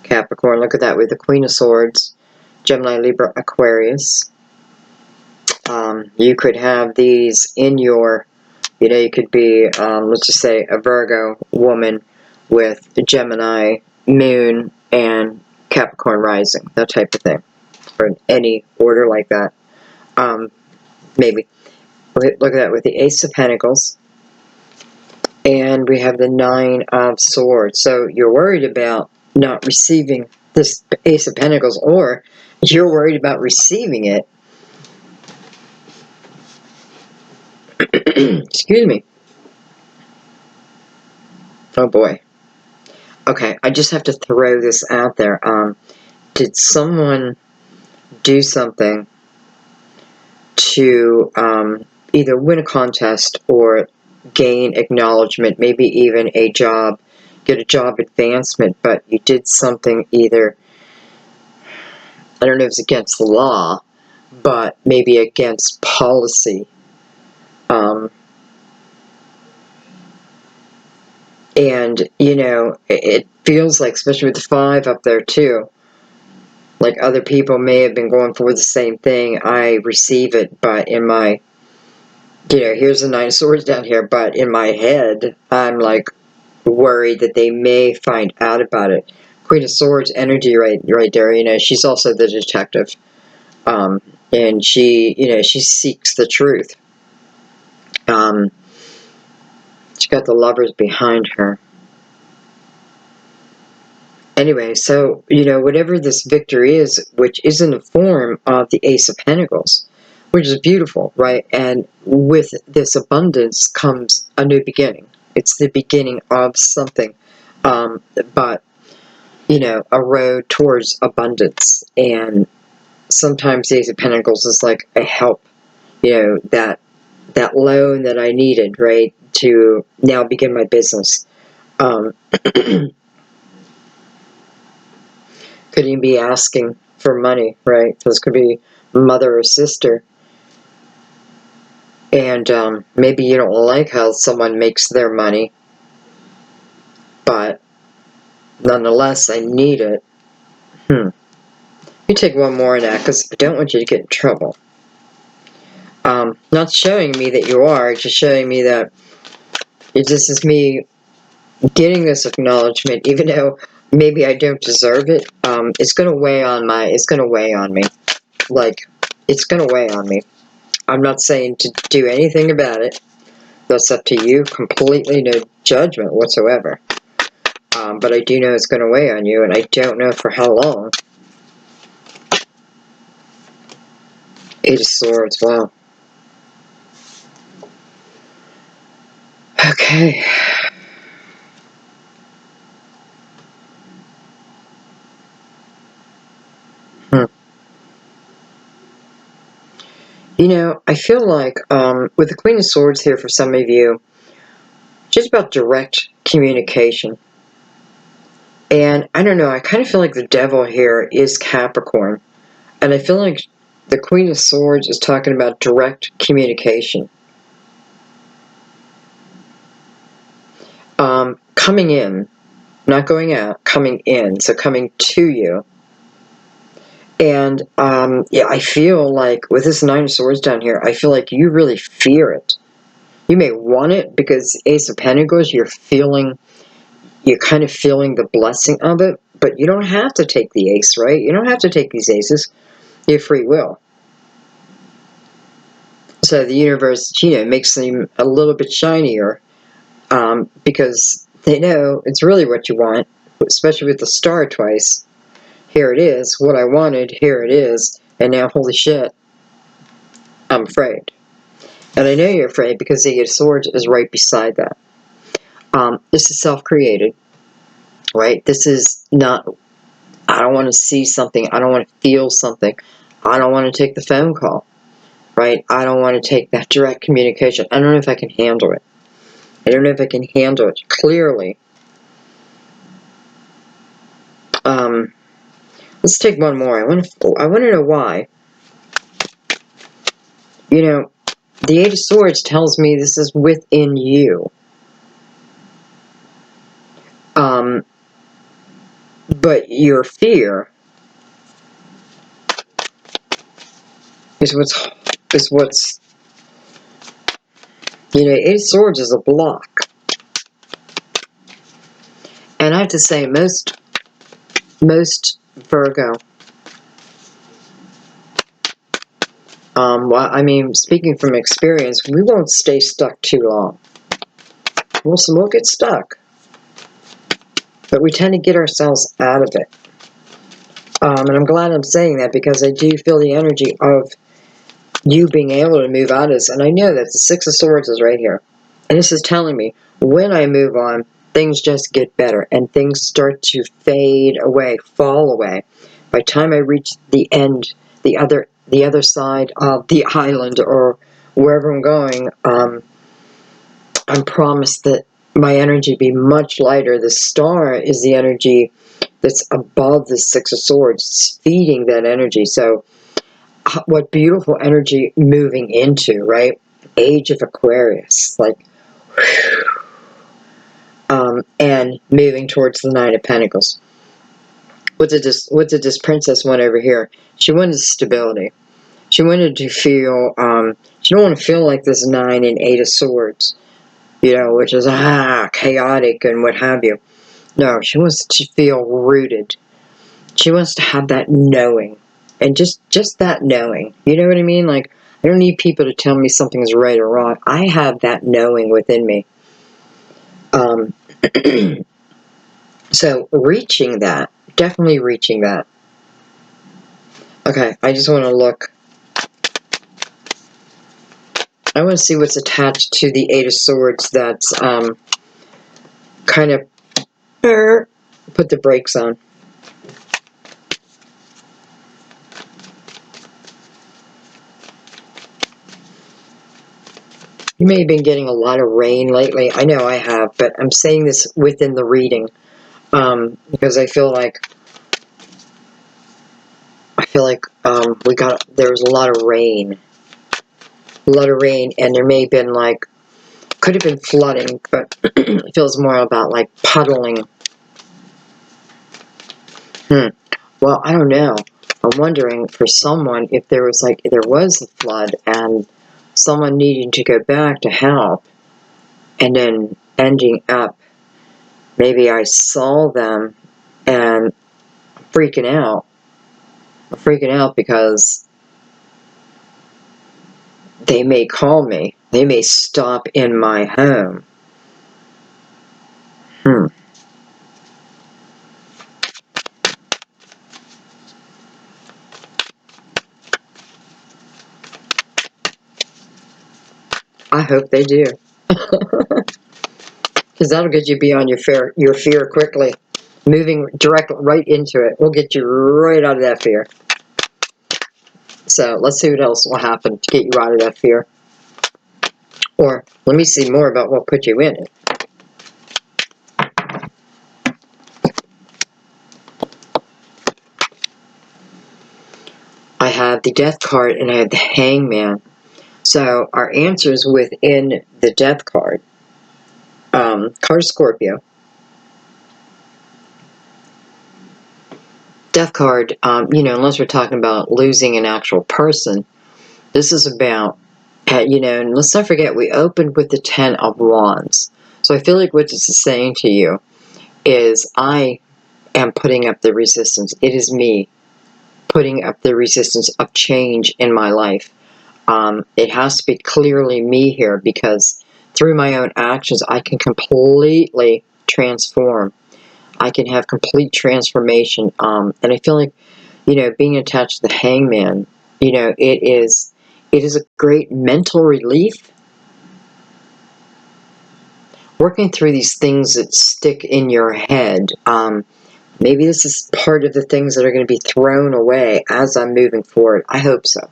Capricorn. Look at that, with the Queen of Swords, Gemini, Libra, Aquarius. You could have these in your, you know, you could be, let's just say, a Virgo woman with Gemini, Moon, and Capricorn rising, that type of thing, or in any order like that. Maybe. Look at that, with the Ace of Pentacles, and we have the Nine of Swords. So you're worried about not receiving this Ace of Pentacles, or you're worried about receiving it. Excuse me. Oh boy. Okay, I just have to throw this out there. Did someone do something to either win a contest or gain acknowledgement, maybe even a job, get a job advancement, but you did something either, I don't know if it's against the law, but maybe against policy. And, you know, it feels like, especially with the 5 up there too, like other people may have been going for the same thing. I receive it, but in my, you know, here's the 9 of Swords down here, but in my head, I'm like worried that they may find out about it. Queen of Swords energy right there, you know, she's also the detective. And she, you know, she seeks the truth. She got the Lovers behind her. Anyway, so, you know, whatever this victory is, which is in the form of the Ace of Pentacles, which is beautiful, right? And with this abundance comes a new beginning. It's the beginning of something. But, you know, a road towards abundance. And sometimes the Ace of Pentacles is like a help, you know, that loan that I needed, right, to now begin my business. Could even be asking for money, right? This could be mother or sister. And maybe you don't like how someone makes their money, but nonetheless, I need it. You take one more on that, because I don't want you to get in trouble. Not showing me that you are, just showing me that this is me getting this acknowledgement, even though maybe I don't deserve it. It's going to weigh on me. Like, it's going to weigh on me. I'm not saying to do anything about it. That's up to you. Completely no judgment whatsoever. But I do know it's going to weigh on you, and I don't know for how long. Eight of Swords, wow. Okay. You know, I feel like with the Queen of Swords here for some of you, just about direct communication. And I don't know, I kind of feel like the devil here is Capricorn. And I feel like the Queen of Swords is talking about direct communication. Coming in, not going out, coming in, so coming to you. And yeah, I feel like with this Nine of Swords down here, I feel like you really fear it. You may want it because Ace of Pentacles, you're kind of feeling the blessing of it, but you don't have to take the ace, right? You don't have to take these aces. You have free will. So the universe, you know, makes them a little bit shinier because they know it's really what you want, especially with the star twice. Here it is, what I wanted, here it is, and now, holy shit, I'm afraid. And I know you're afraid because the Eight of Swords is right beside that. This is self-created, right? This is not, I don't want to see something, I don't want to feel something, I don't want to take the phone call, right? I don't want to take that direct communication. I don't know if I can handle it. I don't know if I can handle it clearly. Let's take one more. I want to know why. You know, the Eight of Swords tells me this is within you. But your fear is what's you know, Eight of Swords is a block. And I have to say, most Virgo, well, I mean, speaking from experience, we won't stay stuck too long. We'll get stuck. But we tend to get ourselves out of it. And I'm glad I'm saying that because I do feel the energy of you being able to move out of this. And I know that the Six of Swords is right here. And this is telling me, when I move on, things just get better. And things start to fade away, fall away. By the time I reach the end, the other side of the island or wherever I'm going, I'm promised that my energy be much lighter. The star is the energy that's above the Six of Swords. It's feeding that energy. So what beautiful energy moving into, right? Age of Aquarius, like, and moving towards the Nine of Pentacles. What did this princess want over here? She wanted stability. She wanted to feel, she don't want to feel like this Nine and Eight of Swords, you know, which is, chaotic and what have you. No, she wants to feel rooted. She wants to have that knowing. And just that knowing. You know what I mean? Like, I don't need people to tell me something is right or wrong. I have that knowing within me. So, reaching that. Definitely reaching that. Okay, I just want to look. I want to see what's attached to the Eight of Swords that's kind of put the brakes on. You may have been getting a lot of rain lately. I know I have, but I'm saying this within the reading because I feel like there was a lot of rain, and there may have been like, could have been flooding, but it feels more about like puddling. Well, I don't know. I'm wondering for someone if there was a flood and someone needing to go back to help, and then ending up, maybe I saw them and I'm freaking out. I'm freaking out because they may call me. They may stop in my home. I hope they do. Because that'll get you beyond your fear quickly. Moving directly right into it will get you right out of that fear. So let's see what else will happen to get you out of that fear. Or let me see more about what put you in it. I have the Death card and I have the Hangman. So our answers within the Death card. Card Scorpio. Death card, unless we're talking about losing an actual person, this is about, and let's not forget, we opened with the Ten of Wands. So I feel like what this is saying to you is I am putting up the resistance. It is me putting up the resistance of change in my life. It has to be clearly me here, because through my own actions, I can completely transform. I can have complete transformation. And I feel like, being attached to the Hangman, it is a great mental relief. Working through these things that stick in your head. Maybe this is part of the things that are going to be thrown away as I'm moving forward. I hope so.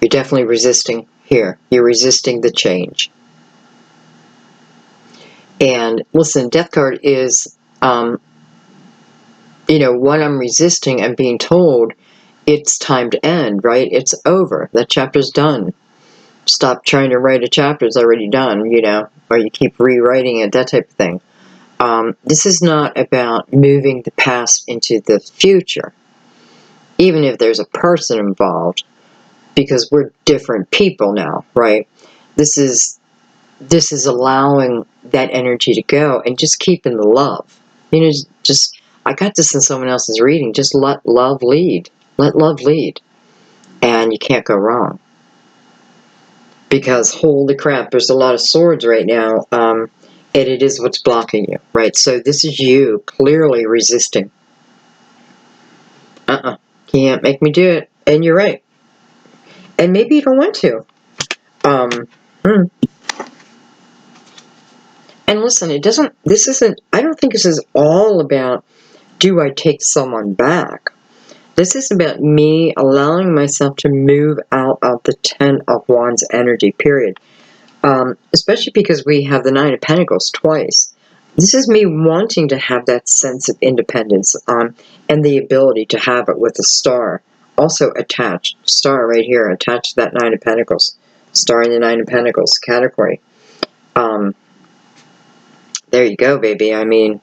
You're definitely resisting here. You're resisting the change. And listen, Death card is, what I'm resisting and being told it's time to end, right? It's over. That chapter's done. Stop trying to write a chapter, it's already done, or you keep rewriting it, that type of thing. This is not about moving the past into the future, even if there's a person involved, because we're different people now, right? This is allowing that energy to go and just keeping the love. I got this in someone else's reading. Just let love lead. Let love lead. And you can't go wrong. Because holy crap, there's a lot of swords right now. And it is what's blocking you, right? So this is you clearly resisting. Can't make me do it. And you're right. And maybe you don't want to. And listen, I don't think this is all about, do I take someone back? This is about me allowing myself to move out of the Ten of Wands energy, period. Especially because we have the Nine of Pentacles twice. This is me wanting to have that sense of independence, and the ability to have it with a star. Also attached, star right here, attached to that Nine of Pentacles. Star in the Nine of Pentacles category. There you go, baby. I mean,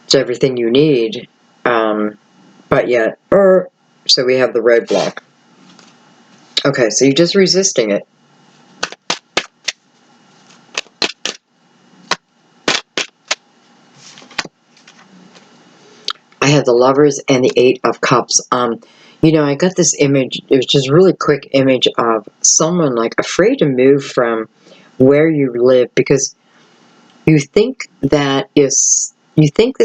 it's everything you need. But yet, so we have the roadblock. Okay, so you're just resisting it. I have the Lovers and the Eight of Cups. I got this image. It was just a really quick image of someone like afraid to move from where you live, because you think that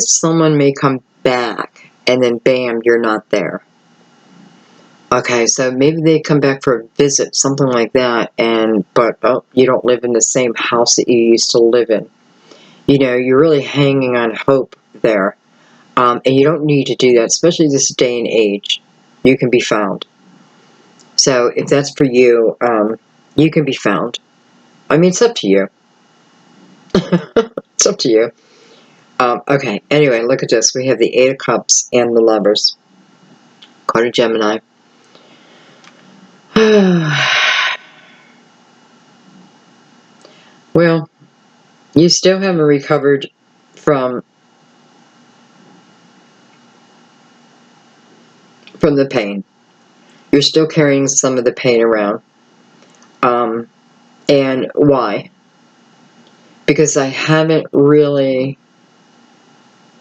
someone may come back and then bam, you're not there. Okay, so maybe they come back for a visit, something like that, but you don't live in the same house that you used to live in. You're really hanging on hope there. And you don't need to do that, especially this day and age. You can be found. So if that's for you, you can be found. I mean, it's up to you. It's up to you. Okay, anyway, look at this. We have the Eight of Cups and the Lovers. Card of Gemini. Well, you still haven't recovered from the pain. You're still carrying some of the pain around. And why? Because I haven't really...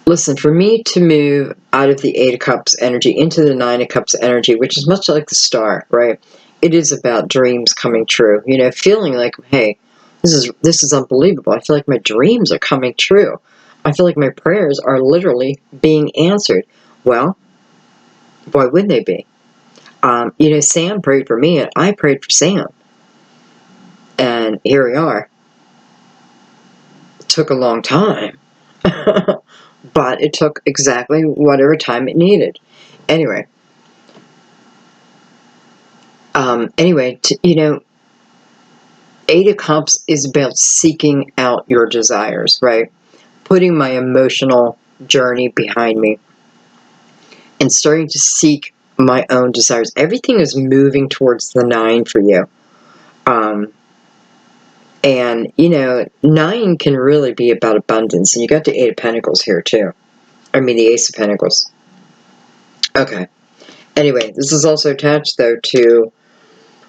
Listen, for me to move out of the Eight of Cups energy into the Nine of Cups energy, which is much like the Star, right? It is about dreams coming true. You know, feeling like, hey, this is unbelievable. I feel like my dreams are coming true. I feel like my prayers are literally being answered. Well, why wouldn't they be? You know, Sam prayed for me, and I prayed for Sam. And here we are. It took a long time. But it took exactly whatever time it needed. Anyway. You know, Eight of Cups is about seeking out your desires, right? Putting my emotional journey behind me and starting to seek my own desires. Everything is moving towards the Nine for you. And, you know, Nine can really be about abundance. And you got the Eight of Pentacles here, too. I mean, the Ace of Pentacles. Okay. Anyway, this is also attached, though, to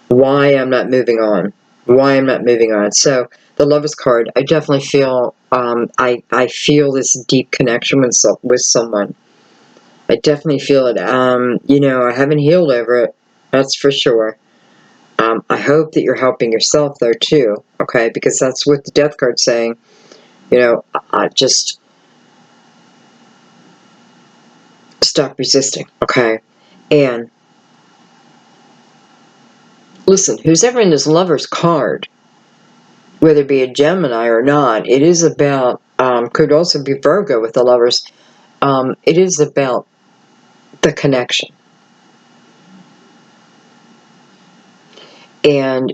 why I'm not moving on. Why I'm not moving on. So, the Lovers card, I definitely feel, I feel this deep connection with someone. I definitely feel it. You know, I haven't healed over it. That's for sure. I hope that you're helping yourself, though, too. Okay, because that's what the Death card's saying. You know, just stop resisting. Okay, and listen, who's ever in this Lover's card, whether it be a Gemini or not, it is about, could also be Virgo with the Lovers, it is about the connection. And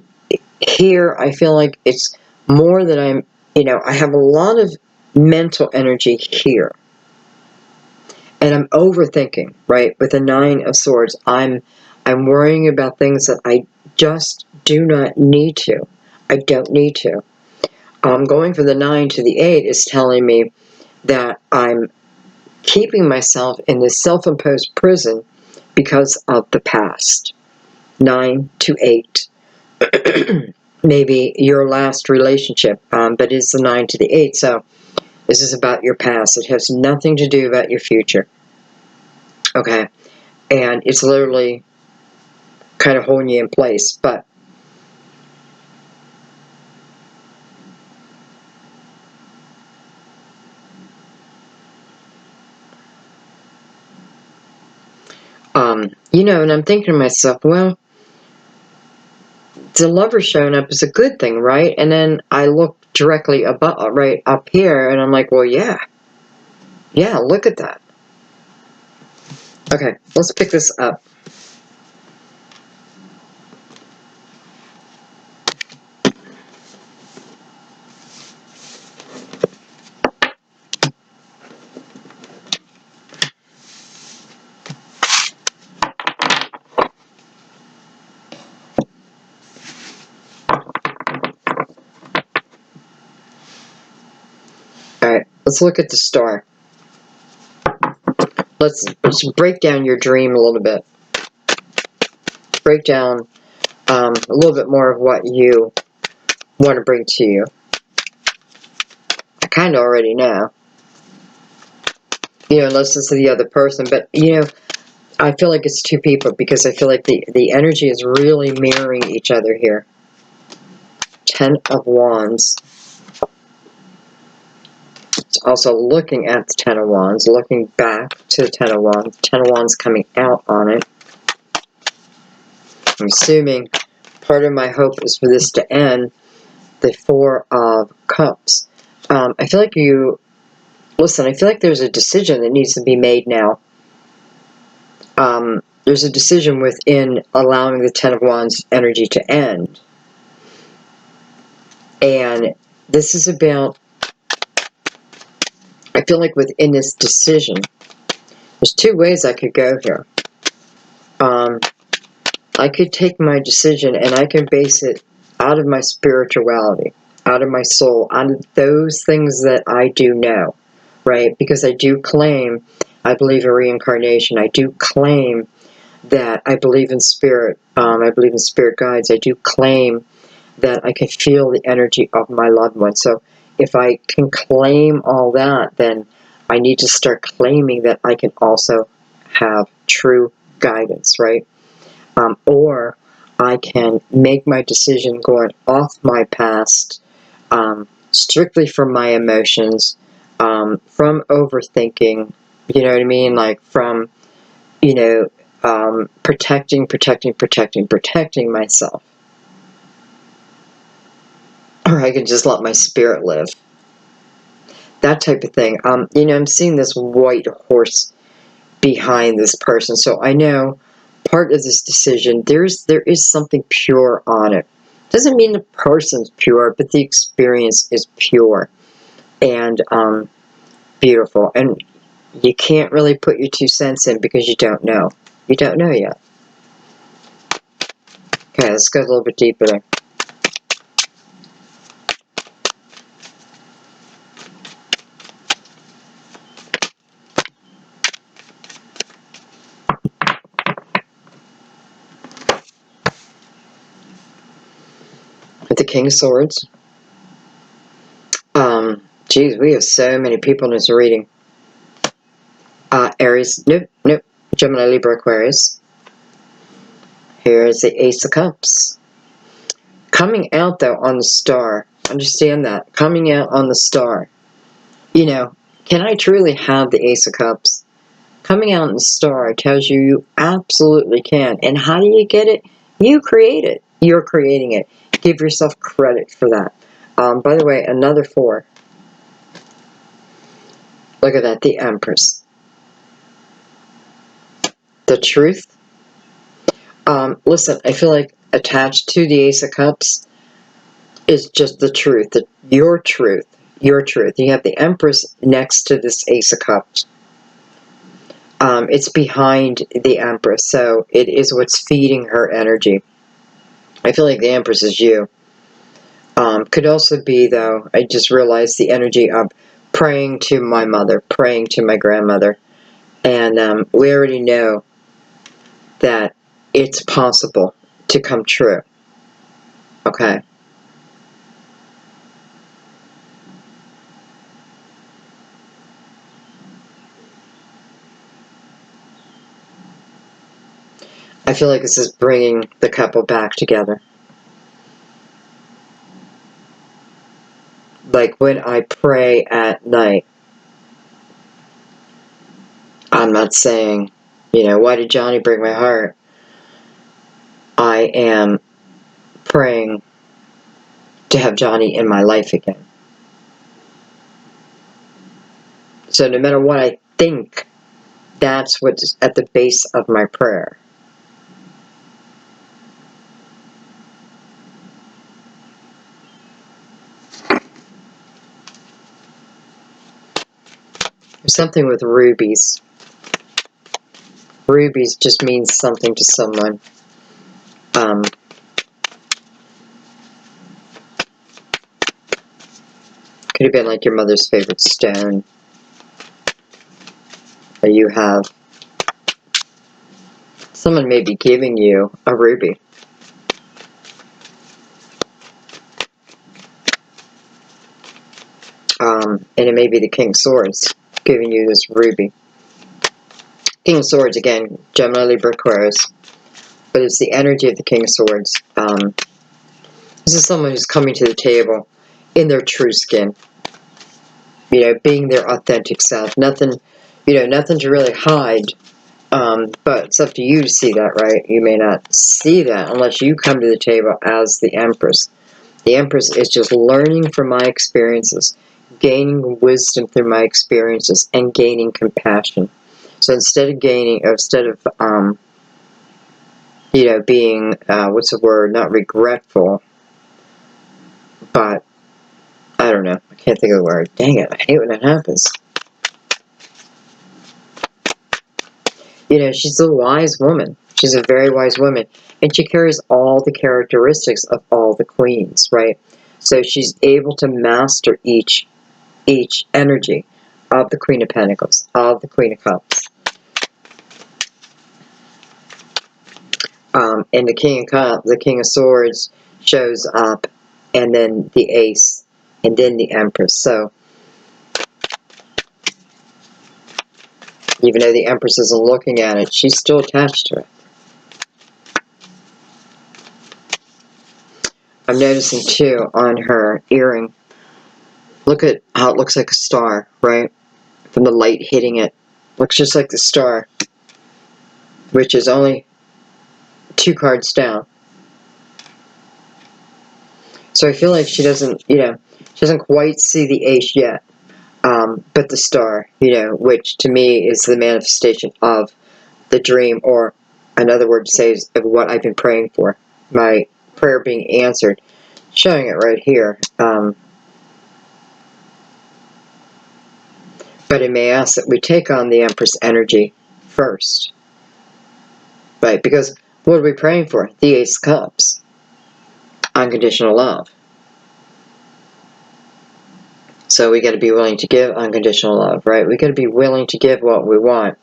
here, I feel like it's more that I'm, you know, I have a lot of mental energy here. And I'm overthinking, right? With the Nine of Swords, I'm worrying about things that I just do not need to. I don't need to. Going from the 9 to the 8 is telling me that I'm keeping myself in this self-imposed prison because of the past. 9 to 8. Maybe your last relationship, but it's the 9 to the 8. So this is about your past. It has nothing to do about your future. Okay? And it's literally kind of holding you in place. But you know, and I'm thinking to myself, well, the Lover showing up is a good thing, right? And then I look directly above, right up here, and I'm like, well, yeah, look at that. Okay, let's pick this up. All right, let's look at the Star. Let's break down your dream a little bit. Break down a little bit more of what you want to bring to you. I kind of already know. You know, unless it's the other person. But, you know, I feel like it's two people because I feel like the energy is really mirroring each other here. 10 of Wands. It's also looking at the 10 of Wands, looking back to the 10 of Wands. 10 of Wands coming out on it. I'm assuming part of my hope is for this to end. The 4 of Cups. I feel like listen, I feel like there's a decision that needs to be made now. there's a decision within allowing the Ten of Wands energy to end. And this is about, I feel like within this decision, there's two ways I could go here. I could take my decision and I can base it out of my spirituality, out of my soul, out of those things that I do know, right? Because I do claim, I believe in reincarnation. I do claim that I believe in spirit. I believe in spirit guides. I do claim that I can feel the energy of my loved one. So if I can claim all that, then I need to start claiming that I can also have true guidance, right? Or I can make my decision going off my past, strictly from my emotions, from overthinking, you know what I mean? Like from, you know, protecting myself. Or I can just let my spirit live. That type of thing. You know, I'm seeing this white horse behind this person, so I know part of this decision, there is something pure on it. Doesn't mean the person's pure, but the experience is pure and beautiful. And you can't really put your 2 cents in because you don't know. You don't know yet. Okay, let's go a little bit deeper there. With the King of Swords. Geez, we have so many people in this reading. Aries, nope. Gemini, Libra, Aquarius. Here's the Ace of Cups. Coming out, though, on the star. Understand that. Coming out on the star. You know, can I truly have the Ace of Cups? Coming out in the star tells you you absolutely can. And how do you get it? You create it. You're creating it. Give yourself credit for that. By the way, another 4. Look at that, the Empress. The truth. Listen, I feel like attached to the Ace of Cups is just the truth. Your truth. Your truth. You have the Empress next to this Ace of Cups. It's behind the Empress, so it is what's feeding her energy. I feel like the Empress is you. Could also be, though, I just realized the energy of praying to my mother, praying to my grandmother. And we already know that it's possible to come true. Okay? I feel like this is bringing the couple back together. Like when I pray at night, I'm not saying, you know, why did Johnny break my heart? I am praying to have Johnny in my life again. So no matter what I think, that's what's at the base of my prayer. Something with rubies. Rubies just means something to someone. Could have been like your mother's favorite stone. Or you have someone may be giving you a ruby. And it may be the King of Swords giving you this ruby. King of Swords, again, Gemini, Libra, Aquarius. But it's the energy of the King of Swords. This is someone who's coming to the table in their true skin. You know, being their authentic self. Nothing, you know, nothing to really hide. But it's up to you to see that, right? You may not see that unless you come to the table as the Empress. The Empress is just learning from my experiences, gaining wisdom through my experiences, and gaining compassion. So instead of you know, being, what's the word, not regretful, but, I don't know, I can't think of the word. Dang it, I hate when that happens. You know, she's a wise woman. She's a very wise woman. And she carries all the characteristics of all the queens, right? So she's able to master each energy of the Queen of Pentacles, of the Queen of Cups. And the King of Cups, the King of Swords shows up, and then the Ace, and then the Empress. So, even though the Empress isn't looking at it, she's still attached to it. I'm noticing too on her earring, look at how it looks like a star, right? From the light hitting it. Looks just like the star, which is only 2 cards down. So I feel like she doesn't, you know, she doesn't quite see the Ace yet. But the star, you know, which to me is the manifestation of the dream, or another word to say is of what I've been praying for. My prayer being answered. Showing it right here. But it may ask that we take on the Empress energy first. Right? Because what are we praying for? The Ace of Cups. Unconditional love. So we got to be willing to give unconditional love, right? We got to be willing to give what we want.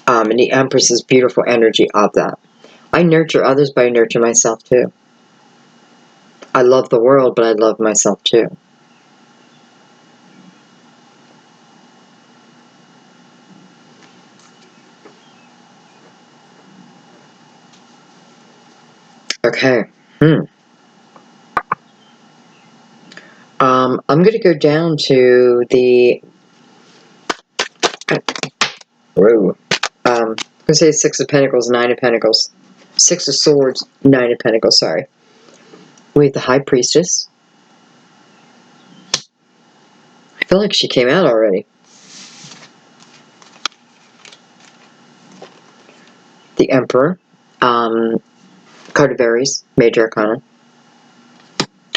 And the Empress is beautiful energy of that. I nurture others, but I nurture myself too. I love the world, but I love myself too. Okay. I'm going to go down to the... Whoa. I'm going to say 6 of Pentacles, 9 of Pentacles. 6 of Swords, 9 of Pentacles, sorry. We have the High Priestess. I feel like she came out already. The Emperor. Card of Aries, Major Arcana.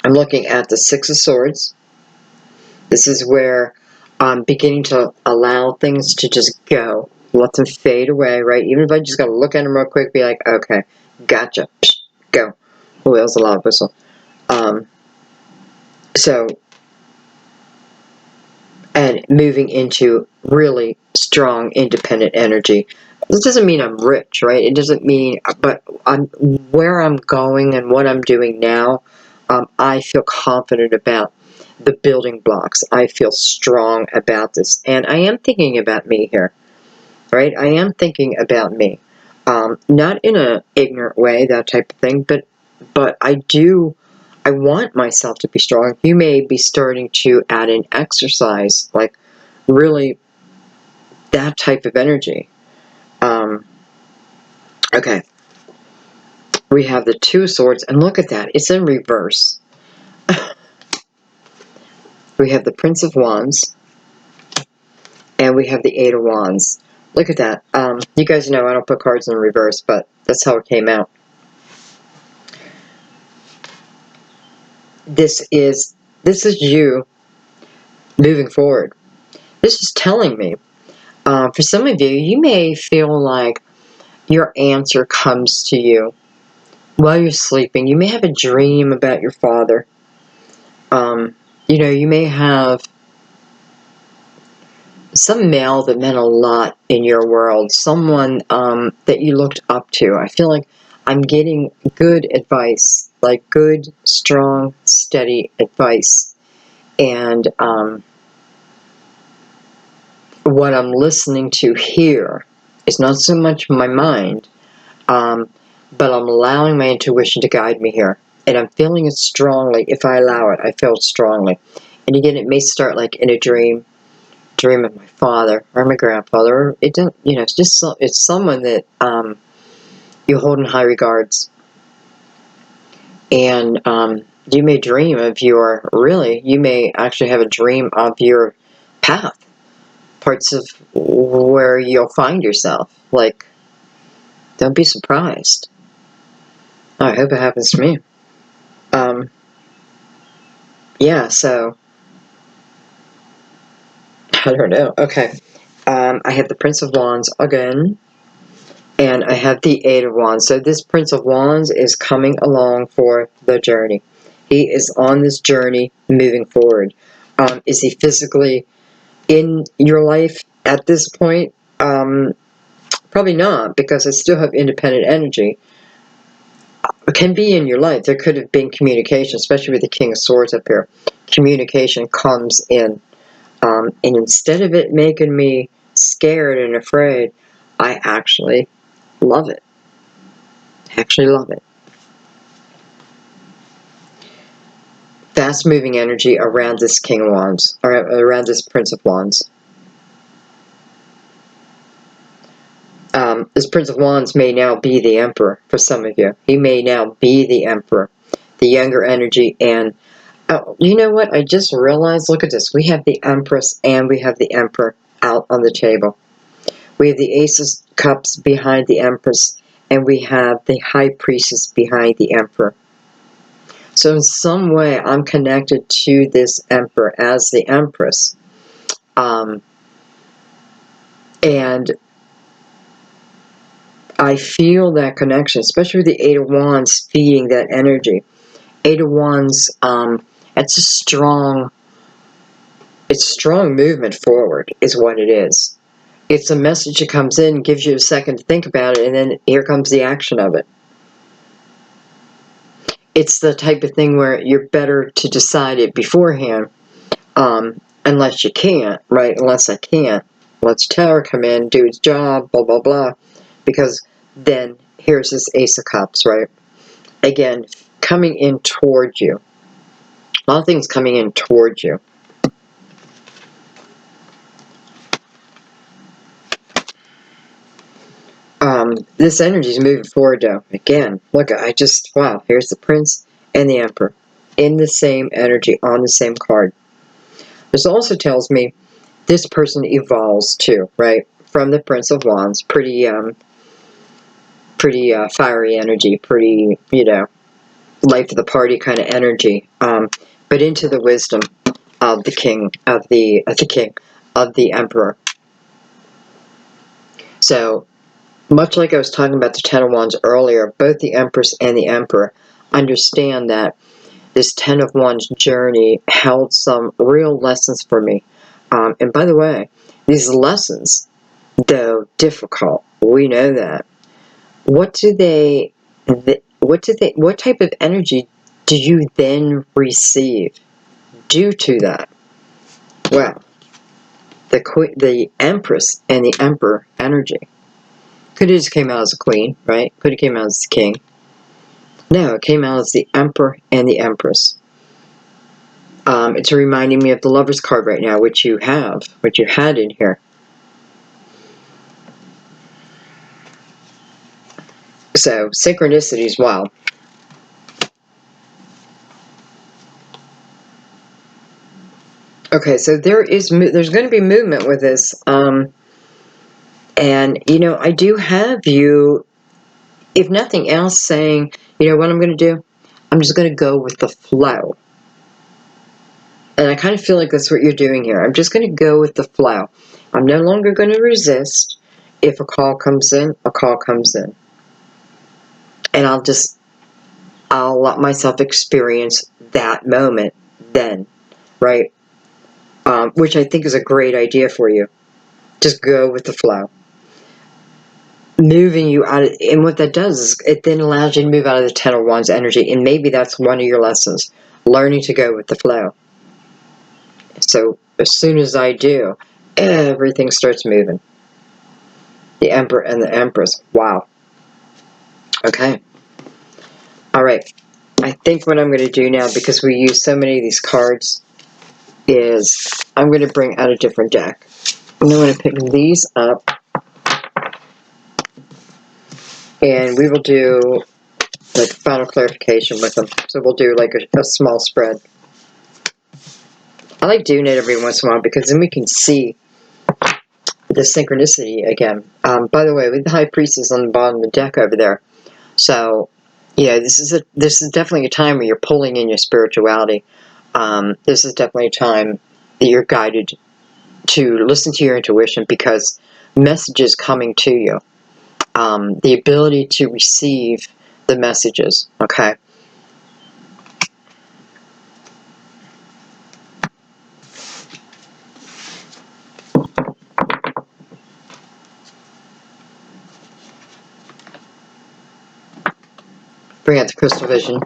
I'm looking at the 6 of Swords. This is where I'm beginning to allow things to just go. Let them fade away, right? Even if I just got to look at them real quick, be like, okay, gotcha, psh, go. Oh, that was a loud whistle. And moving into really strong, independent energy. This doesn't mean I'm rich, right? It doesn't mean, but where I'm going and what I'm doing now, I feel confident about the building blocks. I feel strong about this. And I am thinking about me here, right? I am thinking about me. Not in an ignorant way, that type of thing, but I want myself to be strong. You may be starting to add in exercise, like really that type of energy. Okay. We have the 2 of Swords, and look at that. It's in reverse. We have the Prince of Wands, and we have the 8 of Wands. Look at that. You guys know I don't put cards in reverse, but that's how it came out. This is you moving forward. This is telling me, for some of you, you may feel like your answer comes to you while you're sleeping. You may have a dream about your father. You know, you may have some male that meant a lot in your world, someone that you looked up to. I feel like I'm getting good advice, like good, strong, steady advice. And what I'm listening to here is not so much my mind, but I'm allowing my intuition to guide me here. And I'm feeling it strongly. If I allow it, I feel it strongly. And again, it may start like in a dream of my father or my grandfather. Or it don't, you know, it's just it's someone that you hold in high regards. And you may dream of you may actually have a dream of your path, parts of where you'll find yourself. Like, don't be surprised. I hope it happens to me. Yeah, so, I don't know. Okay. I have the Prince of Wands again, and I have the Eight of Wands. So this Prince of Wands is coming along for the journey. He is on this journey moving forward. Is he physically in your life at this point? Probably not, because I still have independent energy. It can be in your life. There could have been communication, especially with the King of Swords up here. Communication comes in. And instead of it making me scared and afraid, I actually love it. Actually love it. Fast moving energy around this King of Wands, or around this Prince of Wands. This Prince of Wands may now be the Emperor for some of you. He may now be the Emperor, the younger energy. And you know what? I just realized, look at this. We have the Empress and we have the Emperor out on the table. We have the Ace of Cups behind the Empress, and we have the High Priestess behind the Emperor. So in some way, I'm connected to this Emperor as the Empress. And I feel that connection, especially with the Eight of Wands feeding that energy. Eight of Wands, it's strong movement forward is what it is. It's a message that comes in, gives you a second to think about it, and then here comes the action of it. It's the type of thing where you're better to decide it beforehand, unless you can't, right? Unless I can't. Let's Tower come in, do its job, blah, blah, blah. Because then here's this Ace of Cups, right? Again, coming in toward you. A lot of things coming in toward you. This energy is moving forward, though. Again, look, wow, here's the Prince and the Emperor in the same energy, on the same card. This also tells me this person evolves too, right? From the Prince of Wands, pretty fiery energy, pretty, life of the party kind of energy, but into the wisdom of the Emperor. So, much like I was talking about the Ten of Wands earlier, both the Empress and the Emperor understand that this Ten of Wands journey held some real lessons for me. And by the way, these lessons, though difficult, we know that. What type of energy do you then receive due to that? Well, the Empress and the Emperor energy. Could have just came out as a queen, right? Could have came out as the king. No, it came out as the Emperor and the Empress. It's reminding me of the Lover's card right now, which you had in here. So, synchronicities, wow. Okay, so there's going to be movement with this. And, I do have you, if nothing else, saying, you know what I'm going to do? I'm just going to go with the flow. And I kind of feel like that's what you're doing here. I'm just going to go with the flow. I'm no longer going to resist. If a call comes in, a call comes in. And I'll let myself experience that moment then, right? Which I think is a great idea for you. Just go with the flow. Moving you out of, and what that does is it then allows you to move out of the Ten of Wands energy, and maybe that's one of your lessons, learning to go with the flow. So as soon as I do, everything starts moving. The Emperor and the Empress. Wow. Okay. All right. I think what I'm going to do now, because we use so many of these cards, is I'm going to bring out a different deck. I'm going to pick these up, and we will do like final clarification with them. So we'll do like a small spread. I like doing it every once in a while because then we can see the synchronicity again. By the way, with the High Priestess on the bottom of the deck over there. So Yeah, this is definitely a time where you're pulling in your spirituality. This is definitely a time that you're guided to listen to your intuition, because messages coming to you, the ability to receive the messages. Okay. Bring out the crystal vision.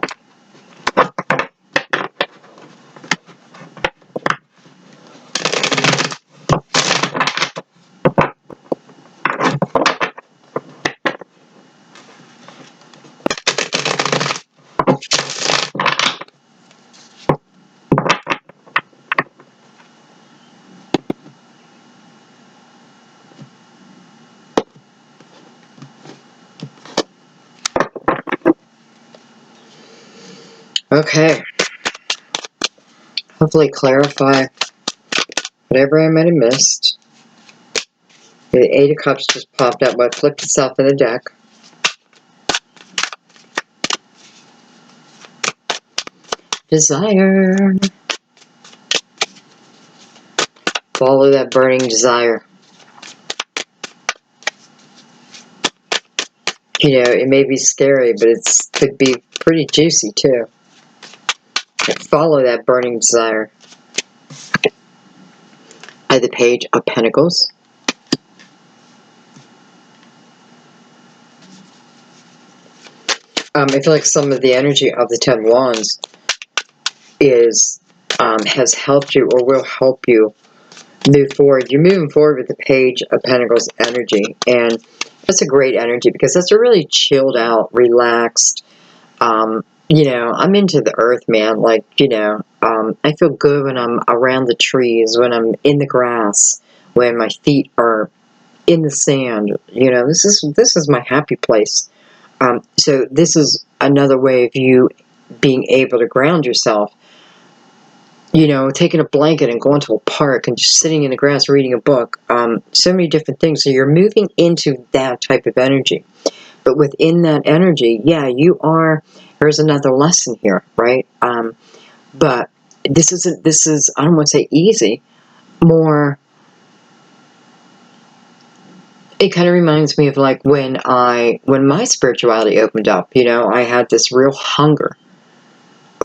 Okay. Hopefully clarify whatever I might have missed. The Eight of Cups just popped up, but flipped itself in the deck. Desire. Follow that burning desire. You know, it may be scary, but it could be pretty juicy too. Follow that burning desire. I have the Page of Pentacles. I feel like some of the energy of the Ten Wands is has helped you or will help you move forward. You're moving forward with the Page of Pentacles energy, and that's a great energy because that's a really chilled out, relaxed. You know, I'm into the earth, man. Like, you know, I feel good when I'm around the trees, when I'm in the grass, when my feet are in the sand. You know, this is my happy place. So this is another way of you being able to ground yourself. You know, taking a blanket and going to a park and just sitting in the grass reading a book. So many different things. So you're moving into that type of energy. But within that energy, yeah, there's another lesson here, right? But this is, I don't want to say easy, more, it kind of reminds me of like when my spirituality opened up, you know, I had this real hunger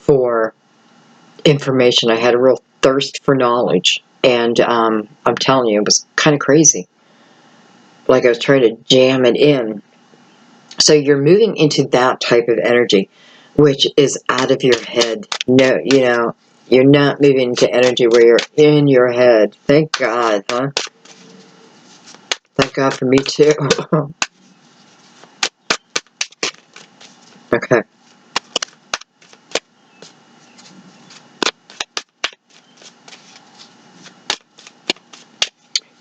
for information. I had a real thirst for knowledge. And I'm telling you, it was kind of crazy. Like I was trying to jam it in. So you're moving into that type of energy, which is out of your head. No, you know, you're not moving into energy where you're in your head. Thank God, huh? Thank God for me too. Okay.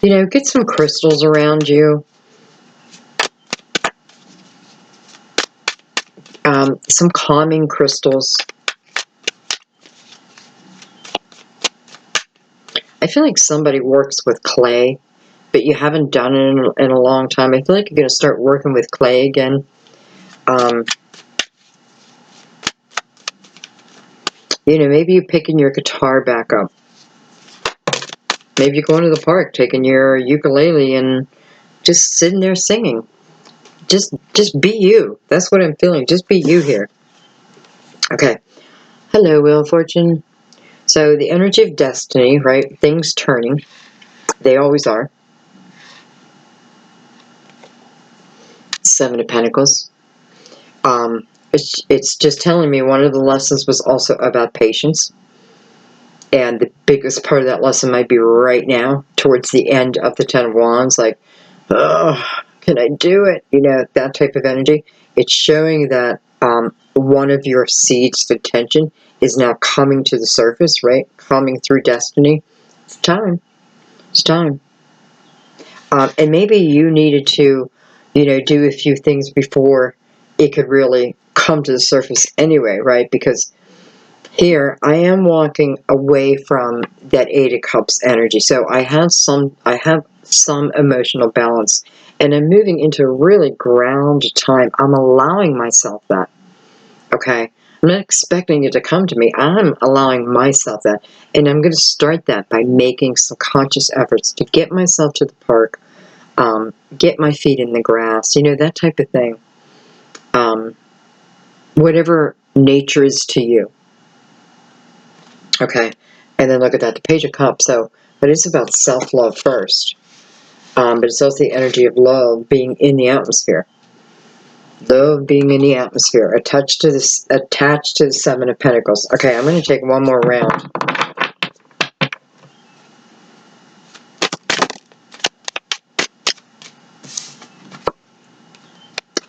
You know, get some crystals around you. Some calming crystals. I feel like somebody works with clay, but you haven't done it in a long time. I feel like you're going to start working with clay again. You know, maybe you're picking your guitar back up. Maybe you're going to the park, taking your ukulele and just sitting there singing. Just be you. That's what I'm feeling. Just be you here. Okay. Hello, Wheel of Fortune. So the energy of destiny, right? Things turning. They always are. Seven of Pentacles. It's just telling me one of the lessons was also about patience. And the biggest part of that lesson might be right now, towards the end of the Ten of Wands. Like, oh, can I do it? You know, that type of energy. It's showing that one of your seeds of tension is now coming to the surface, right? Coming through destiny. It's time. It's time. And maybe you needed to, you know, do a few things before it could really come to the surface anyway, right? Because here I am walking away from that Eight of Cups energy. So I have some emotional balance, and I'm moving into a really grounded time. I'm allowing myself that. Okay? I'm not expecting it to come to me. I'm allowing myself that. And I'm going to start that by making some conscious efforts to get myself to the park, get my feet in the grass, you know, that type of thing. Whatever nature is to you. Okay? And then look at that, the Page of Cups. So, but it's about self-love first. But it's also the energy of love being in the atmosphere. Love being in the atmosphere, attached to the Seven of Pentacles. Okay, I'm going to take one more round.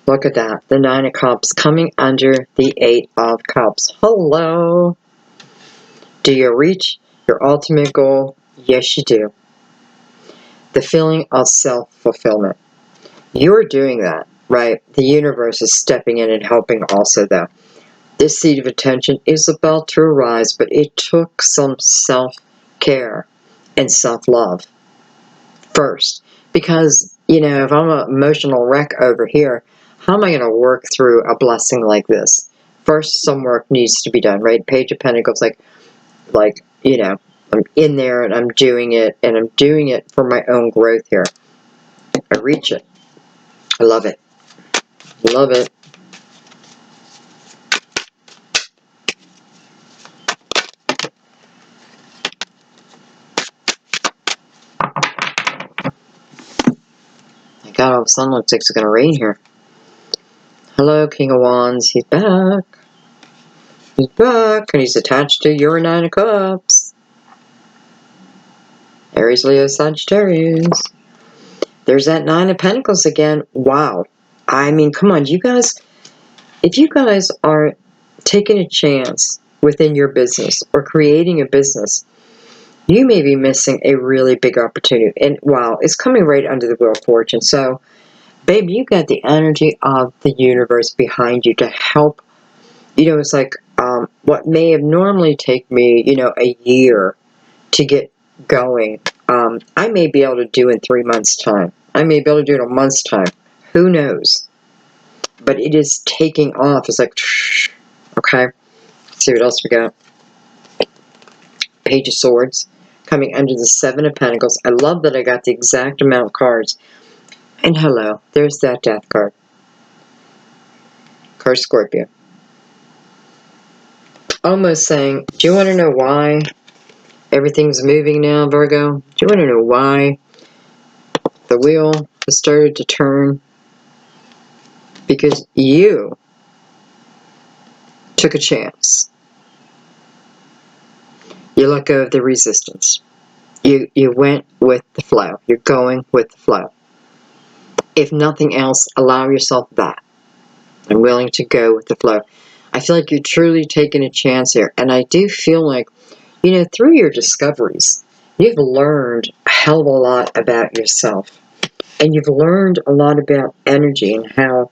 Look at that, the Nine of Cups coming under the Eight of Cups. Hello. Do you reach your ultimate goal? Yes, you do. The feeling of self-fulfillment. You're doing that, right? The universe is stepping in and helping also, though. This seed of attention is about to arise, but it took some self-care and self-love first. Because, you know, if I'm an emotional wreck over here, how am I going to work through a blessing like this? First, some work needs to be done, right? Page of Pentacles, like, you know, I'm in there and I'm doing it, and I'm doing it for my own growth here. I reach it. I love it. Love it. My God, all of a sudden looks like it's going to rain here. Hello, King of Wands. He's back. He's back, and he's attached to your Nine of Cups. Aries, Leo, Sagittarius. There's that Nine of Pentacles again. Wow. I mean, come on, you guys. If you guys are taking a chance within your business or creating a business, you may be missing a really big opportunity. And wow, it's coming right under the Wheel of Fortune. So, babe, you got the energy of the universe behind you to help. You know, it's like what may have normally taken me, you know, a year to get going, I may be able to do in 3 months' time. I may be able to do it in a month's time. Who knows? But it is taking off. It's like, okay. Let's see what else we got. Page of Swords coming under the Seven of Pentacles. I love that I got the exact amount of cards. And hello, there's that Death card. Card Scorpio. Almost saying, do you want to know why everything's moving now, Virgo? Do you want to know why the wheel has started to turn? Because you took a chance. You let go of the resistance. You went with the flow. You're going with the flow. If nothing else, allow yourself that. I'm willing to go with the flow. I feel like you're truly taking a chance here. And I do feel like, you know, through your discoveries, you've learned a hell of a lot about yourself. And you've learned a lot about energy and how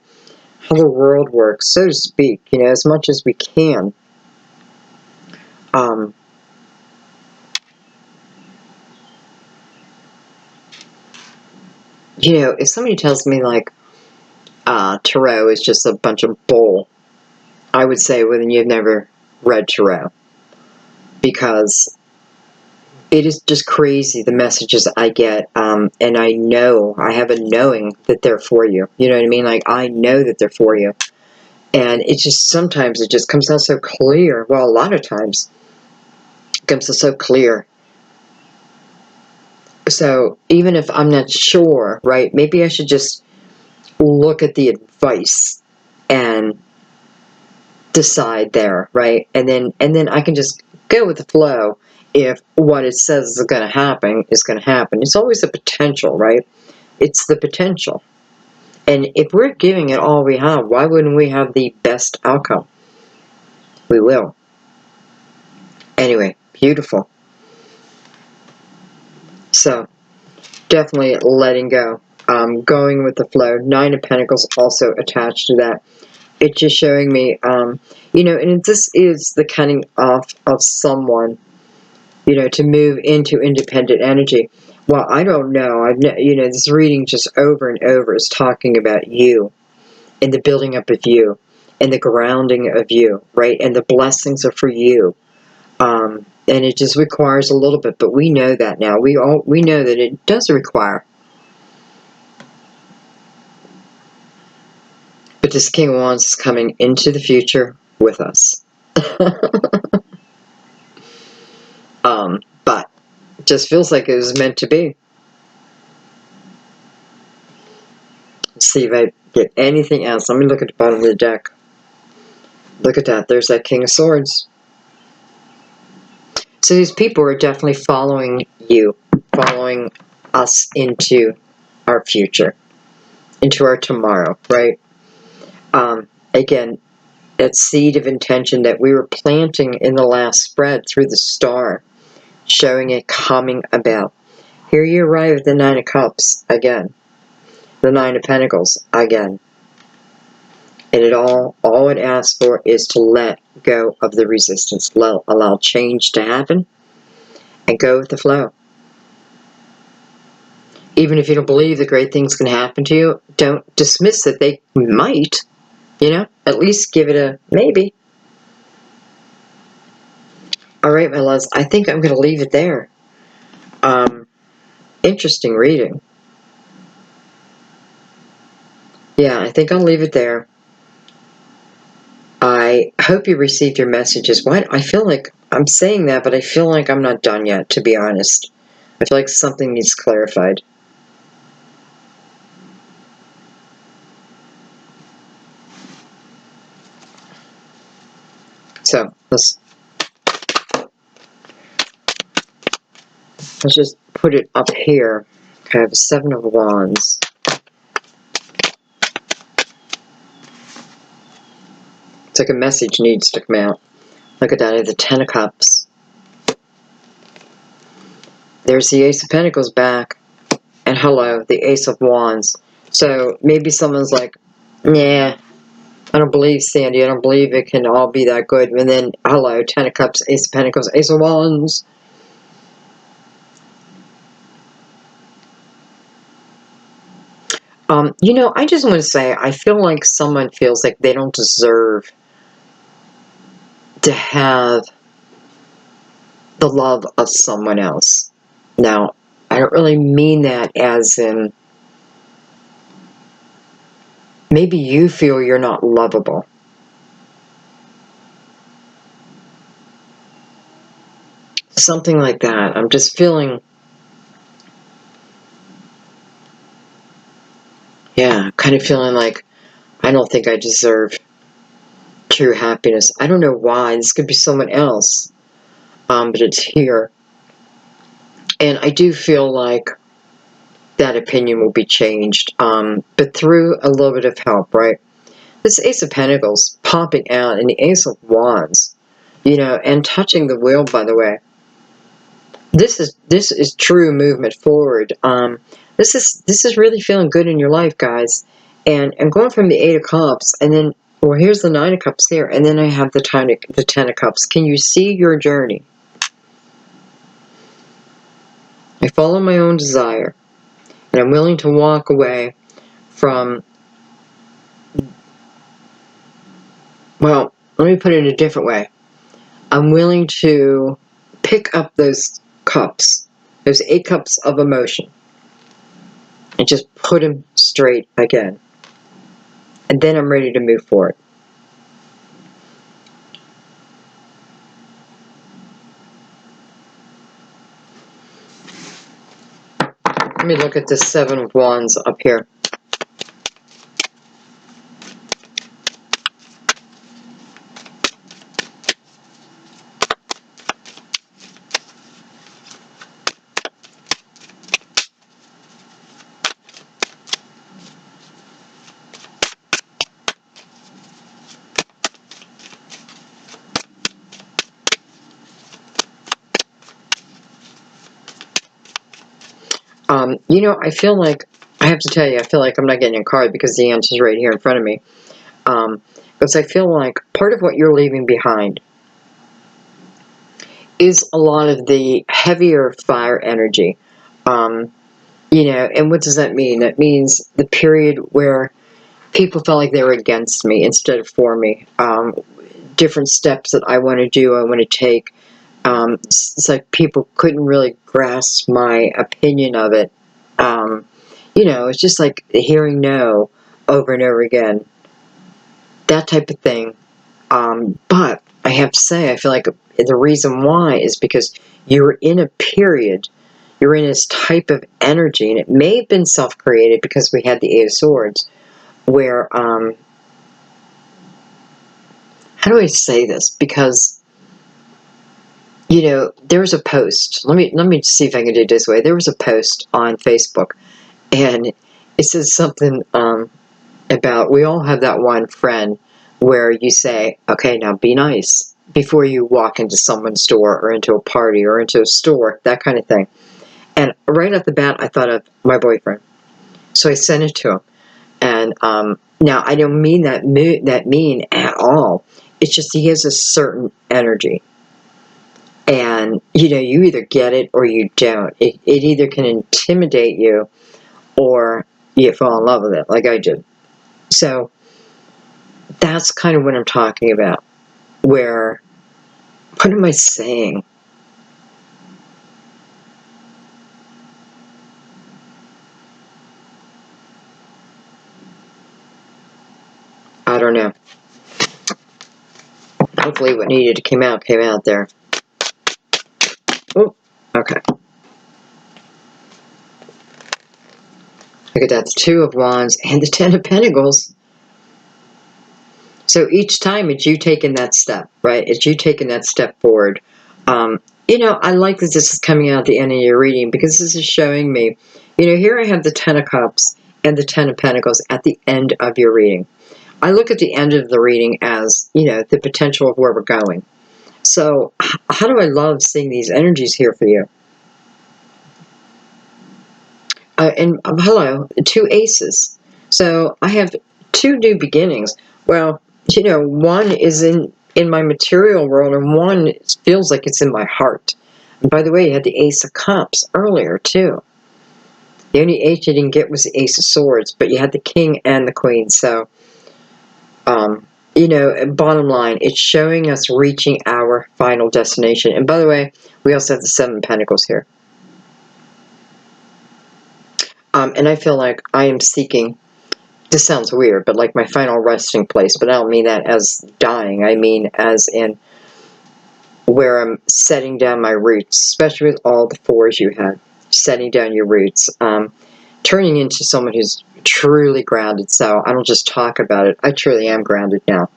the world works, so to speak, you know, as much as we can. You know, if somebody tells me, like, tarot is just a bunch of bull, I would say, well, then you've never read tarot. Because it is just crazy, the messages I get, and I know, I have a knowing that they're for you. You know what I mean? Like, I know that they're for you. And it's just, sometimes it just comes out so clear. Well, a lot of times, it comes out so clear. So, even if I'm not sure, right, maybe I should just look at the advice and decide there, right? And then I can just go with the flow. If what it says is going to happen is going to happen. It's always a potential, right? It's the potential. And if we're giving it all we have, why wouldn't we have the best outcome? We will. Anyway, beautiful. So, definitely letting go. Going with the flow. Nine of Pentacles also attached to that. It's just showing me, you know, and this is the cutting off of someone, you know, to move into independent energy. Well, I don't know. You know, this reading just over and over is talking about you and the building up of you. and the grounding of you, right? And the blessings are for you. And it just requires a little bit, but we know that now. We know that it does require. But this King of Wands is coming into the future with us. But it just feels like it was meant to be. Let's see if I get anything else. Let me look at the bottom of the deck. Look at that. There's that King of Swords. So these people are definitely following you, following us into our future, into our tomorrow, right? Again, that seed of intention that we were planting in the last spread through the star, showing it coming about. Here you arrive at the Nine of Cups again, the Nine of Pentacles again. And all it asks for is to let go of the resistance, allow change to happen, and go with the flow. Even if you don't believe that great things can happen to you, don't dismiss that they might, at least give it a maybe. All right, my loves, I think I'm going to leave it there. Interesting reading. Yeah, I think I'll leave it there. I hope you received your messages. What? I feel like I'm saying that, but I feel like I'm not done yet, to be honest. I feel like something needs clarified. So, let's just put it up here. Okay, I have a Seven of Wands. It's like a message needs to come out. Look at that, I have the Ten of Cups. There's the Ace of Pentacles back. And hello, the Ace of Wands. So maybe someone's like, nah, I don't believe, Sandy. I don't believe it can all be that good. And then, hello, Ten of Cups, Ace of Pentacles, Ace of Wands. I just want to say, I feel like someone feels like they don't deserve to have the love of someone else. Now, I don't really mean that as in, maybe you feel you're not lovable. Something like that. I'm just feeling, yeah, kind of feeling like I don't think I deserve true happiness. I don't know why. This could be someone else. But it's here. And I do feel like that opinion will be changed. But through a little bit of help, right? This Ace of Pentacles popping out and the Ace of Wands, and touching the wheel, by the way. This is true movement forward. This is really feeling good in your life, guys. And going from the Eight of Cups, and then, well, here's the Nine of Cups here, and then I have the Ten of Cups. Can you see your journey? I follow my own desire, and I'm willing to walk away from, well, let me put it in a different way. I'm willing to pick up those cups, those 8 cups of emotion, and just put them straight again. And then I'm ready to move forward. Let me look at the Seven of Wands up here. I feel like, I have to tell you, I feel like I'm not getting a card because the answer is right here in front of me. Because I feel like part of what you're leaving behind is a lot of the heavier fire energy. And what does that mean? That means the period where people felt like they were against me instead of for me. Different steps that I want to do, I want to take. It's like people couldn't really grasp my opinion of it. You know, it's just like hearing no over and over again. That type of thing. But I have to say, I feel like the reason why is because you're in a period, you're in this type of energy, and it may have been self-created because we had the Eight of Swords, where, how do I say this? Because, you know, there was a post. Let me see if I can do it this way. There was a post on Facebook, and it says something about, we all have that one friend where you say, okay, now be nice before you walk into someone's store or into a party or into a store, that kind of thing. And right off the bat, I thought of my boyfriend. So I sent it to him. And now I don't mean that mean at all. It's just he has a certain energy. And, you know, you either get it or you don't. It either can intimidate you or you fall in love with it, like I did. So that's kind of what I'm talking about. Where, what am I saying? I don't know. Hopefully what needed to come out there. Oh, okay. Look at that, the Two of Wands and the Ten of Pentacles. So each time it's you taking that step, right? It's you taking that step forward. You know, I like that this is coming out at the end of your reading because this is showing me, you know, here I have the Ten of Cups and the Ten of Pentacles at the end of your reading. I look at the end of the reading as, you know, the potential of where we're going. So how do I love seeing these energies here for you? And hello, two aces. So I have two new beginnings. Well, you know, one is in my material world and one feels like it's in my heart. And by the way, you had the Ace of Cups earlier too. The only ace you didn't get was the Ace of Swords, but you had the King and the Queen. So, you know, bottom line, it's showing us reaching our final destination. And by the way, we also have the Seven of Pentacles here. And I feel like I am seeking, this sounds weird, but like my final resting place. But I don't mean that as dying. I mean as in where I'm setting down my roots, especially with all the fours you had. Setting down your roots. Turning into someone who's truly grounded. So I don't just talk about it. I truly am grounded now.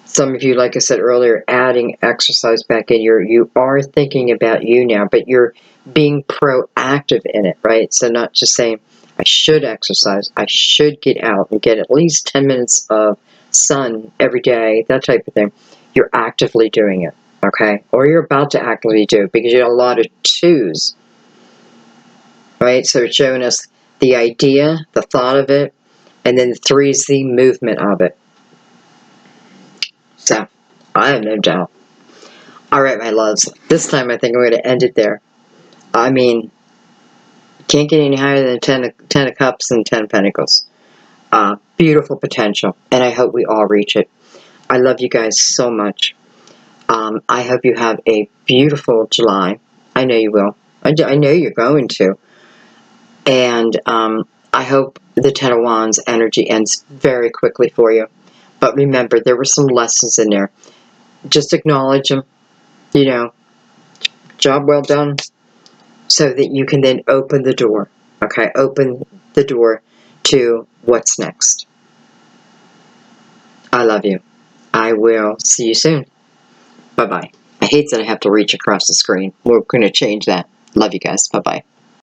Some of you, like I said earlier, adding exercise back in. You are thinking about you now, but you're being proactive in it, right? So not just saying, I should exercise, I should get out and get at least 10 minutes of sun every day, that type of thing. You're actively doing it, okay? Or you're about to actively do it because you have a lot of twos, right? So it's showing us the idea, the thought of it, and then the three is the movement of it. So, I have no doubt. Alright, my loves. This time I think I'm going to end it there. I mean, can't get any higher than ten of Cups and 10 of Pentacles. Beautiful potential. And I hope we all reach it. I love you guys so much. I hope you have a beautiful July. I know you will. I know you're going to. And I hope the Ten of Wands energy ends very quickly for you. But remember, there were some lessons in there. Just acknowledge them. You know, job well done, so that you can then open the door, okay? Open the door to what's next. I love you. I will see you soon. Bye-bye. I hate that I have to reach across the screen. We're going to change that. Love you guys. Bye-bye.